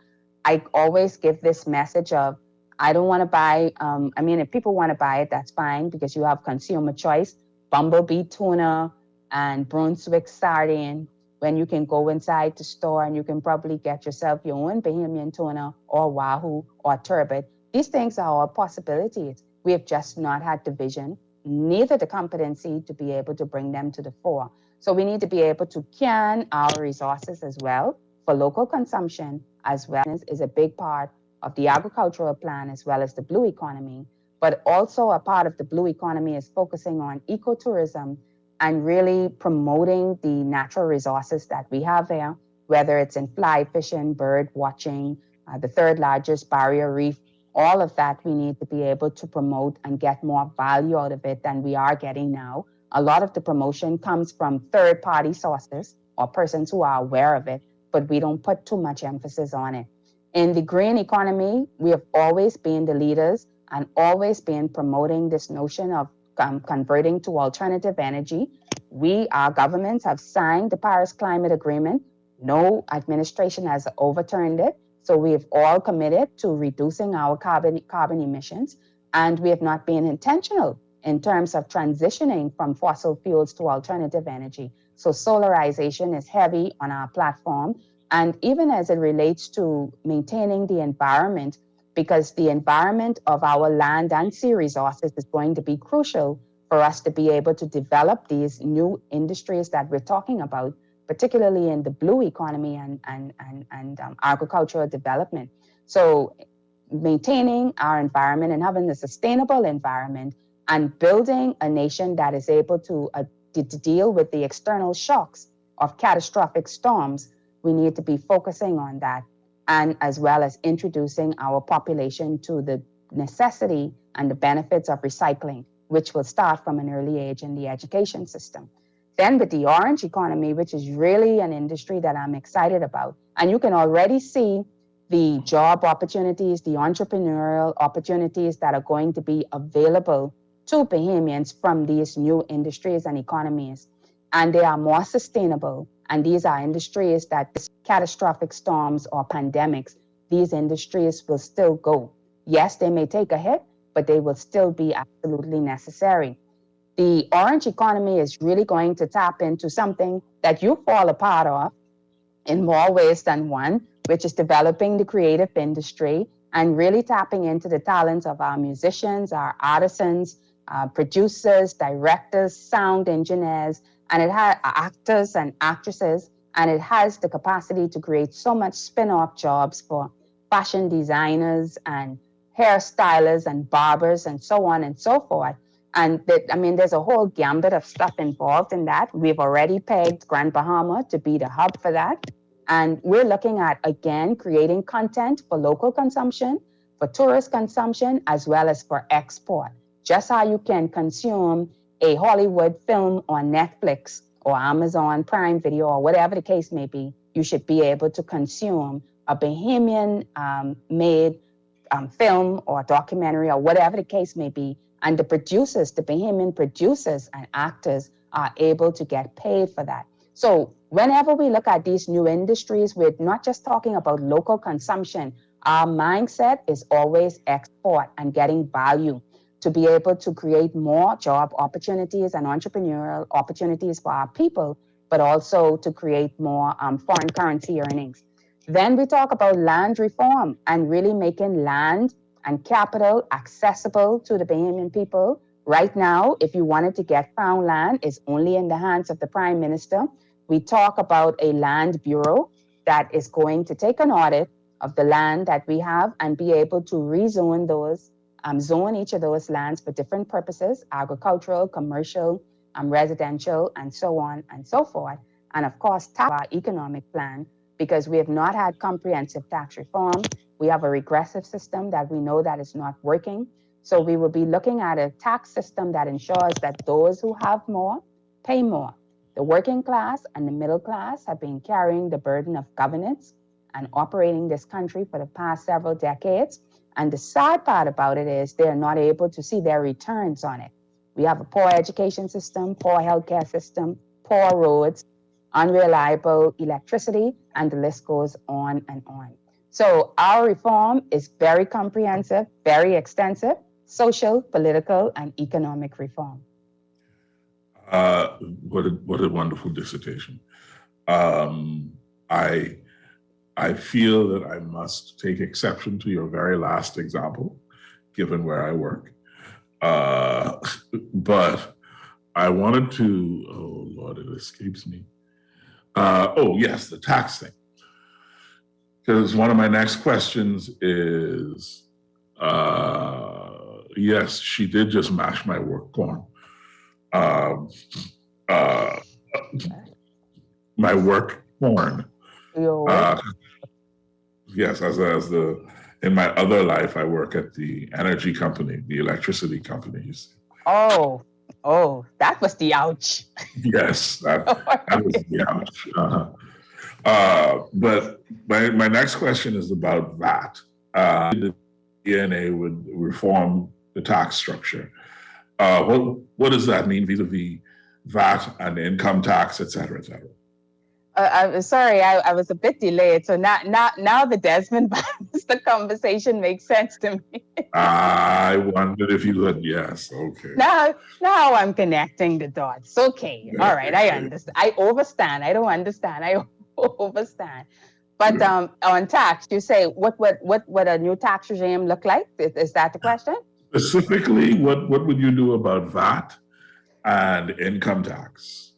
I always give this message of, I don't want to buy, if people want to buy it, that's fine, because you have consumer choice, bumblebee tuna and Brunswick sardine, when you can go inside the store and you can probably get yourself your own Bahamian tuna or wahoo or turbot. These things are all possibilities. We have just not had the vision, neither the competency to be able to bring them to the fore. So we need to be able to can our resources as well for local consumption, as well as is a big part of the agricultural plan, as well as the blue economy. But also a part of the blue economy is focusing on ecotourism and really promoting the natural resources that we have there, whether it's in fly fishing, bird watching, the third largest barrier reef. All of that we need to be able to promote and get more value out of it than we are getting now. A lot of the promotion comes from third-party sources or persons who are aware of it, but we don't put too much emphasis on it. In the green economy, we have always been the leaders and always been promoting this notion of converting to alternative energy. Our governments have signed the Paris Climate Agreement. No administration has overturned it. So we have all committed to reducing our carbon emissions, and we have not been intentional in terms of transitioning from fossil fuels to alternative energy. So solarization is heavy on our platform. And even as it relates to maintaining the environment, because the environment of our land and sea resources is going to be crucial for us to be able to develop these new industries that we're talking about, particularly in the blue economy and agricultural development. So maintaining our environment and having a sustainable environment and building a nation that is able to deal with the external shocks of catastrophic storms, we need to be focusing on that, and as well as introducing our population to the necessity and the benefits of recycling, which will start from an early age in the education system. Then with the orange economy, which is really an industry that I'm excited about, and you can already see the job opportunities, the entrepreneurial opportunities that are going to be available to Bahamians from these new industries and economies. And they are more sustainable. And these are industries that catastrophic storms or pandemics, these industries will still go. Yes, they may take a hit, but they will still be absolutely necessary. The orange economy is really going to tap into something that you fall a part of in more ways than one, which is developing the creative industry and really tapping into the talents of our musicians, our artisans, producers, directors, sound engineers, and it has actors and actresses, and it has the capacity to create so much spin-off jobs for fashion designers and hairstylists and barbers and so on and so forth. And there's a whole gambit of stuff involved in that. We've already pegged Grand Bahama to be the hub for that. And we're looking at, again, creating content for local consumption, for tourist consumption, as well as for export. Just how you can consume a Hollywood film on Netflix or Amazon Prime Video or whatever the case may be, you should be able to consume a Bahamian made film or documentary or whatever the case may be, And the producers, the Bahamian producers and actors are able to get paid for that. So whenever we look at these new industries, we're not just talking about local consumption. Our mindset is always export and getting value to be able to create more job opportunities and entrepreneurial opportunities for our people, but also to create more foreign currency earnings. Then we talk about land reform and really making land and capital accessible to the Bahamian people. Right now, if you wanted to get crown land, it's only in the hands of the Prime Minister. We talk about a land bureau that is going to take an audit of the land that we have and be able to rezone those, zone each of those lands for different purposes, agricultural, commercial, residential, and so on and so forth. And of course, tax our economic plan, because we have not had comprehensive tax reform. We have a regressive system that we know that is not working. So we will be looking at a tax system that ensures that those who have more pay more. The working class and the middle class have been carrying the burden of governance and operating this country for the past several decades. And the sad part about it is they're not able to see their returns on it. We have a poor education system, poor healthcare system, poor roads, unreliable electricity, and the list goes on and on. So our reform is very comprehensive, very extensive, social, political, and economic reform. What a wonderful dissertation. I feel that I must take exception to your very last example, given where I work. But I wanted to, oh Lord, it escapes me. Oh yes, the tax thing. Because one of my next questions is, yes, she did just mash my work corn. My work corn. Yes, in my other life, I work at the energy company, the electricity companies. Oh, that was the ouch. Yes, that was the ouch. But my next question is about VAT. The DNA would reform the tax structure. What does that mean vis-a-vis VAT and income tax, et cetera, et cetera? I'm sorry, I was a bit delayed. So now the Desmond Bannister conversation makes sense to me. I wondered if you had, yes, okay. Now I'm connecting the dots. Okay, all right, I understand. I overstand. I don't understand. I overstand. But on tax, you say what a new tax regime look like? Is that the question? Specifically, what would you do about VAT and income tax?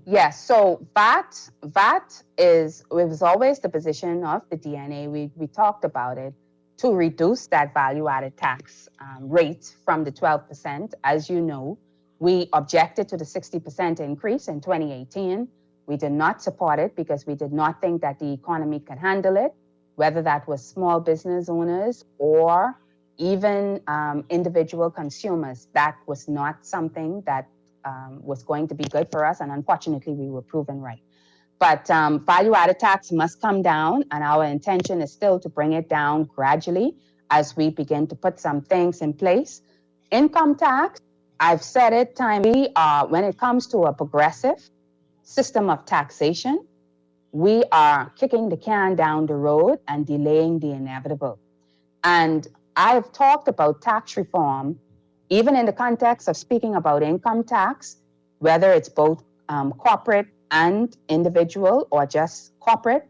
Yes, so VAT it was always the position of the DNA. We talked about it to reduce that value-added tax rate from the 12%. As you know, we objected to the 60% increase in 2018. We did not support it because we did not think that the economy could handle it, whether that was small business owners or even individual consumers. That was not something that was going to be good for us, and unfortunately, we were proven right. But value-added tax must come down, and our intention is still to bring it down gradually as we begin to put some things in place. Income tax, I've said it when it comes to a progressive system of taxation, we are kicking the can down the road and delaying the inevitable. And I've talked about tax reform even in the context of speaking about income tax, whether it's both corporate and individual or just corporate,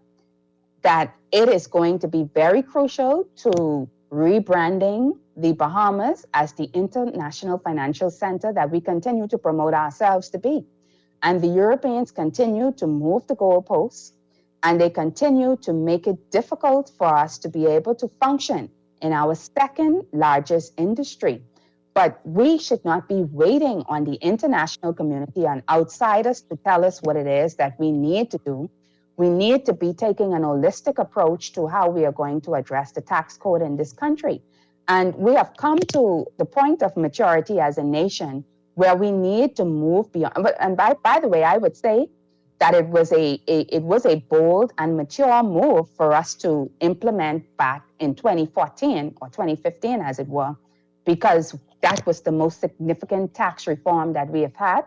that it is going to be very crucial to rebranding the Bahamas as the international financial center that we continue to promote ourselves to be. And the Europeans continue to move the goalposts, and they continue to make it difficult for us to be able to function in our second largest industry. But we should not be waiting on the international community and outsiders to tell us what it is that we need to do. We need to be taking an holistic approach to how we are going to address the tax code in this country. And we have come to the point of maturity as a nation where we need to move beyond. And by the way, I would say that it was a bold and mature move for us to implement back in 2014 or 2015, as it were, because that was the most significant tax reform that we have had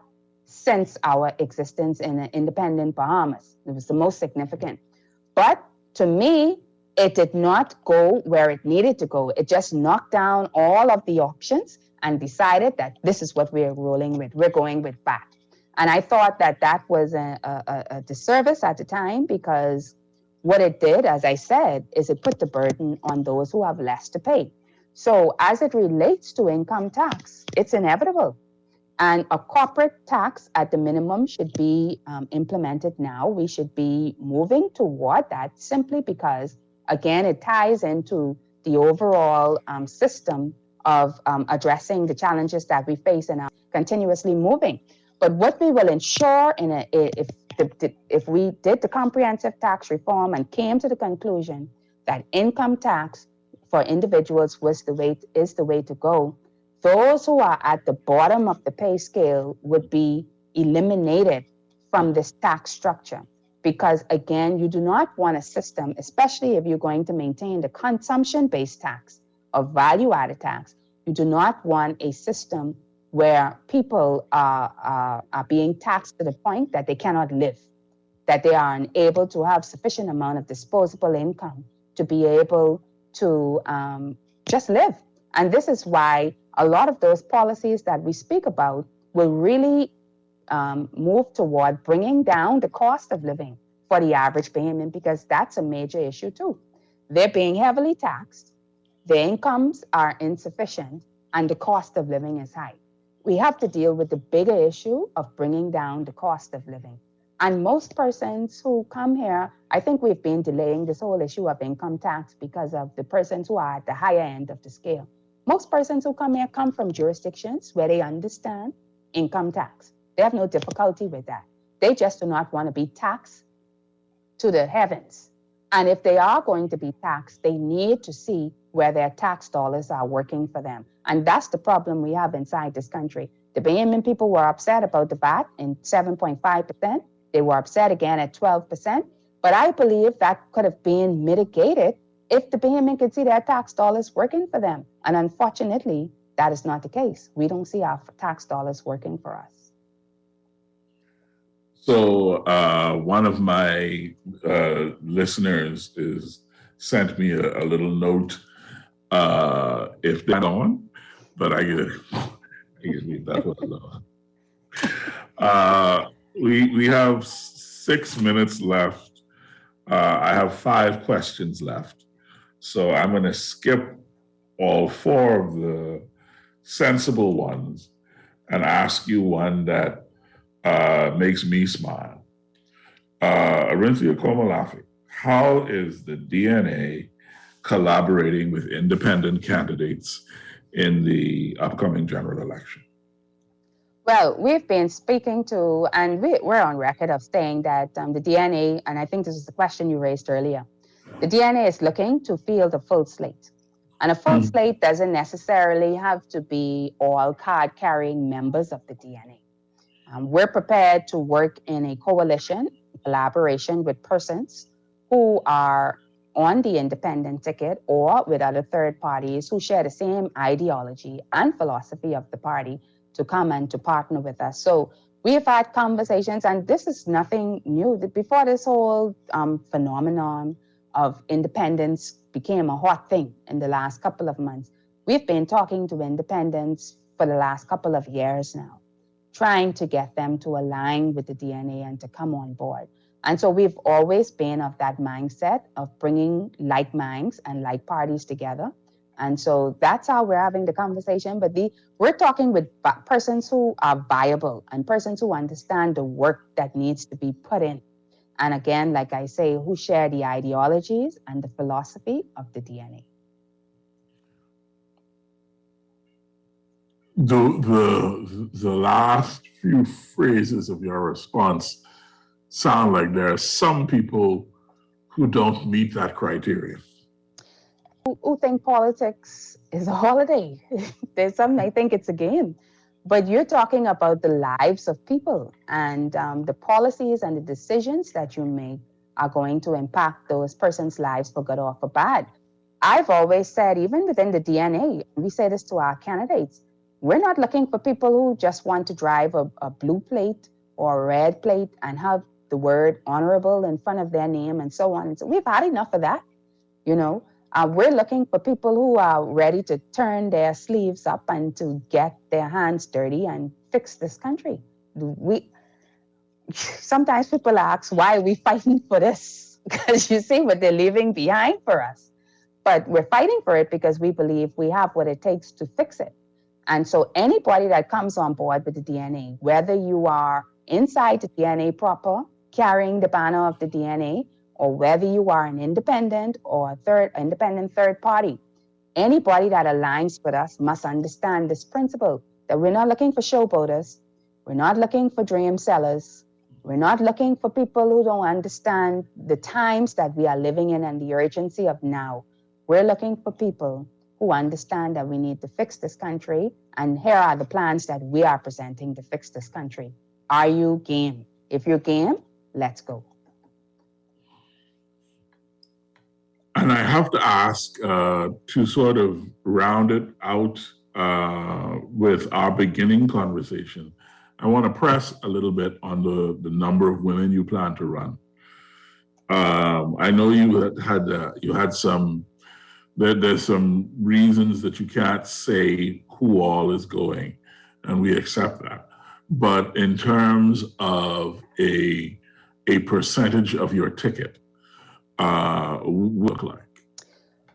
since our existence in an independent Bahamas. It was the most significant. But to me, it did not go where it needed to go. It just knocked down all of the options and decided that this is what we're rolling with. We're going with VAT. And I thought that that was a disservice at the time, because what it did, as I said, is it put the burden on those who have less to pay. So as it relates to income tax, it's inevitable. And a corporate tax at the minimum should be implemented now. We should be moving toward that, simply because, again, it ties into the overall system of addressing the challenges that we face and are continuously moving. But what we will ensure if we did the comprehensive tax reform and came to the conclusion that income tax for individuals is the way to go, those who are at the bottom of the pay scale would be eliminated from this tax structure. Because again, you do not want a system, especially if you're going to maintain the consumption-based tax or value-added tax, you do not want a system where people are being taxed to the point that they cannot live, that they are unable to have sufficient amount of disposable income to be able to just live. And this is why a lot of those policies that we speak about will really move toward bringing down the cost of living for the average Bahamian, because that's a major issue too. They're being heavily taxed, their incomes are insufficient, and the cost of living is high. We have to deal with the bigger issue of bringing down the cost of living. And most persons who come here, I think we've been delaying this whole issue of income tax because of the persons who are at the higher end of the scale. Most persons who come here come from jurisdictions where they understand income tax. They have no difficulty with that. They just do not want to be taxed to the heavens. And if they are going to be taxed, they need to see where their tax dollars are working for them. And that's the problem we have inside this country. The Bahamian people were upset about the VAT in 7.5%. They were upset again at 12%. But I believe that could have been mitigated if the Bahamian could see their tax dollars working for them. And unfortunately, that is not the case. We don't see our tax dollars working for us. So one of my listeners sent me a little note. If they're on, but I get leave that one alone. We have 6 minutes left. I have 5 questions left, so I'm going to skip all 4 of the sensible ones and ask you one that makes me smile. Arinthia Komalafi, how is the DNA collaborating with independent candidates in the upcoming general election? Well, we've been speaking to, and we're on record of saying that the DNA, and I think this is the question you raised earlier, the DNA is looking to field a full slate. And a full slate doesn't necessarily have to be all card-carrying members of the DNA. We're prepared to work in a collaboration with persons who are on the independent ticket or with other third parties who share the same ideology and philosophy of the party to come and to partner with us. So we've had conversations, and this is nothing new. Before this whole phenomenon of independence became a hot thing in the last couple of months, we've been talking to independents for the last couple of years now, trying to get them to align with the DNA and to come on board. And so we've always been of that mindset of bringing like minds and like parties together. And so that's how we're having the conversation. But we're talking with persons who are viable and persons who understand the work that needs to be put in. And again, like I say, who share the ideologies and the philosophy of the DNA. The last few phrases of your response sound like there are some people who don't meet that criteria. Who think politics is a holiday. There's some, I think it's a game. But you're talking about the lives of people, and the policies and the decisions that you make are going to impact those persons' lives for good or for bad. I've always said, even within the DNA, we say this to our candidates, We're not looking for people who just want to drive a blue plate or a red plate and have the word honorable in front of their name and so on. And so we've had enough of that, you know. We're looking for people who are ready to turn their sleeves up and to get their hands dirty and fix this country. We sometimes people ask, why are we fighting for this? Because you see what they're leaving behind for us. But we're fighting for it because we believe we have what it takes to fix it. And so anybody that comes on board with the DNA, whether you are inside the DNA proper, carrying the banner of the DNA, or whether you are an independent or independent third party, anybody that aligns with us must understand this principle that we're not looking for showboaters, we're not looking for dream sellers, we're not looking for people who don't understand the times that we are living in and the urgency of now. We're looking for people who understand that we need to fix this country, and here are the plans that we are presenting to fix this country. Are you game? If you're game, let's go. And I have to ask to sort of round it out with our beginning conversation. I want to press a little bit on the number of women you plan to run. I know you had some. There's some reasons that you can't say who all is going, and we accept that. But in terms of a percentage of your ticket, look like?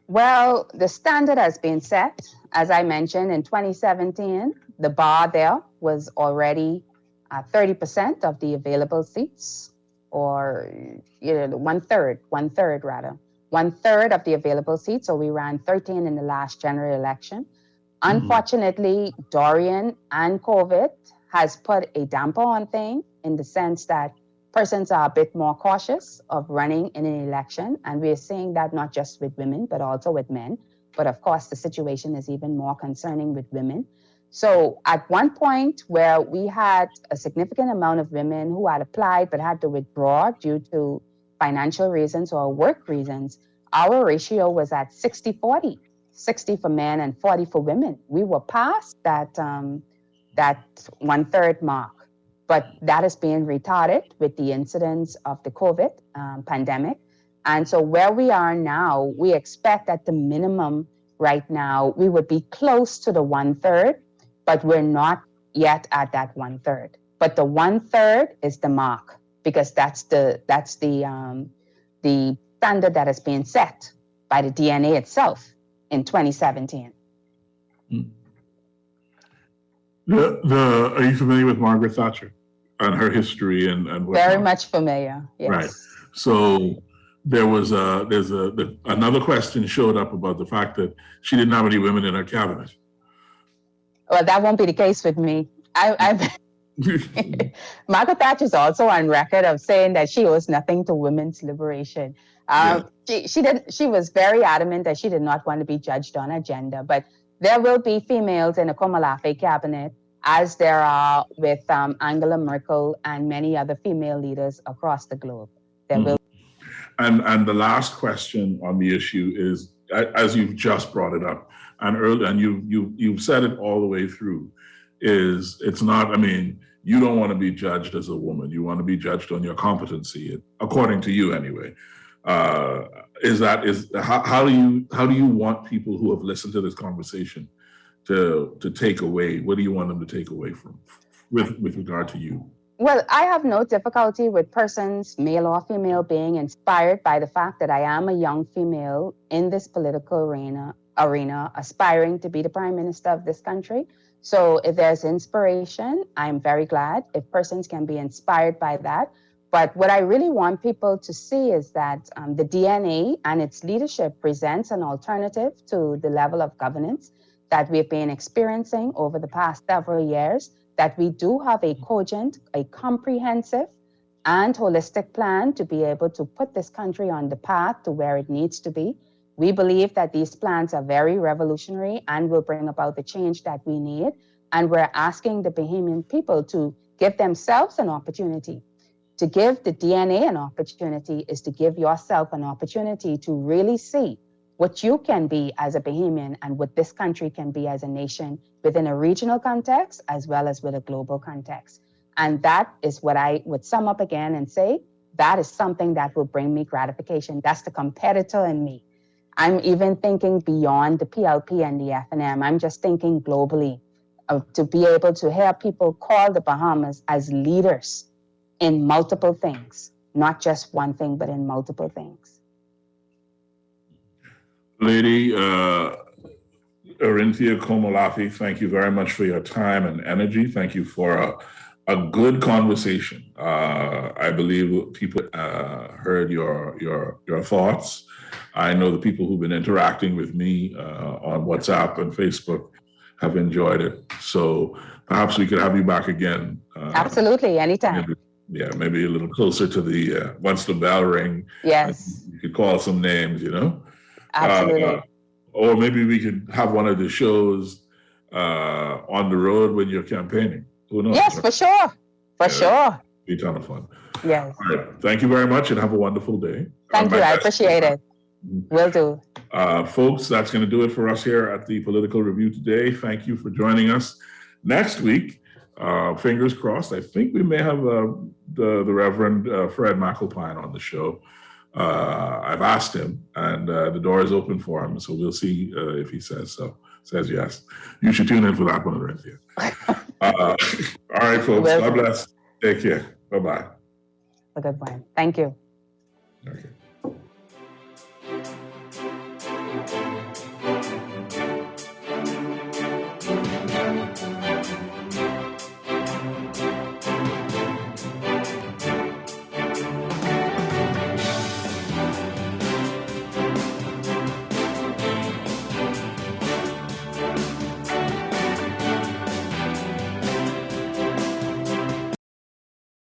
Well, the standard has been set. As I mentioned, in 2017, the bar there was already 30% of the available seats, or one third rather. 1/3 of the available seats, so we ran 13 in the last general election. Unfortunately, Dorian and COVID has put a damper on things in the sense that persons are a bit more cautious of running in an election, and we're seeing that not just with women, but also with men. But of course, the situation is even more concerning with women. So at one point where we had a significant amount of women who had applied but had to withdraw due to financial reasons or work reasons, our ratio was at 60-40, 60 for men and 40 for women. We were past that 1/3 mark, but that is being retarded with the incidence of the COVID pandemic. And so where we are now, we expect at the minimum right now, we would be close to the 1/3, but we're not yet at that 1/3. But the 1/3 is the mark, because that's the standard that has been set by the DNA itself in 2017. Are you familiar with Margaret Thatcher and her history and what? Very much familiar. Yes. Right. So there was another question showed up about the fact that she didn't have any women in her cabinet. Well, that won't be the case with me. Margaret Thatcher is also on record of saying that she owes nothing to women's liberation. She was very adamant that she did not want to be judged on her gender, but there will be females in the Komalafe cabinet, as there are with Angela Merkel and many other female leaders across the globe. There will. And the last question on the issue is, as you've just brought it up, and early, and you've said it all the way through, is it's not. I mean, you don't want to be judged as a woman. You want to be judged on your competency, according to you, anyway. How do you want people who have listened to this conversation to take away? What do you want them to take away from with regard to you? Well, I have no difficulty with persons, male or female, being inspired by the fact that I am a young female in this political arena, aspiring to be the Prime Minister of this country. So if there's inspiration, I'm very glad if persons can be inspired by that. But what I really want people to see is that the DNA and its leadership presents an alternative to the level of governance that we've been experiencing over the past several years, that we do have a cogent, a comprehensive, and holistic plan to be able to put this country on the path to where it needs to be. We believe that these plans are very revolutionary and will bring about the change that we need. And we're asking the Bahamian people to give themselves an opportunity. To give the DNA an opportunity is to give yourself an opportunity to really see what you can be as a Bahamian and what this country can be as a nation within a regional context as well as with a global context. And that is what I would sum up again and say, that is something that will bring me gratification. That's the competitor in me. I'm even thinking beyond the PLP and the FNM. I'm just thinking globally to be able to hear people call the Bahamas as leaders in multiple things, not just one thing, but in multiple things. Lady Orinthia Komolafi, thank you very much for your time and energy. Thank you for a good conversation. I believe people heard your thoughts. I know the people who've been interacting with me on WhatsApp and Facebook have enjoyed it. So perhaps we could have you back again. Absolutely, anytime. Maybe a little closer to the once the bell ring. Yes. You could call some names, you know. Absolutely. Or maybe we could have one of the shows on the road when you're campaigning. Who knows? Yes, for sure. For sure. Be a ton of fun. Yes. All right. Thank you very much and have a wonderful day. Thank you. I appreciate it. Will do. Folks, that's going to do it for us here at the Political Review today. Thank you for joining us. Next week, fingers crossed, I think we may have the Reverend Fred McAlpine on the show. I've asked him, and the door is open for him, so we'll see if he says yes. You should tune in for that one, Orinthia. All right, folks. God bless. Take care. Bye-bye. A good one. Thank you. Okay.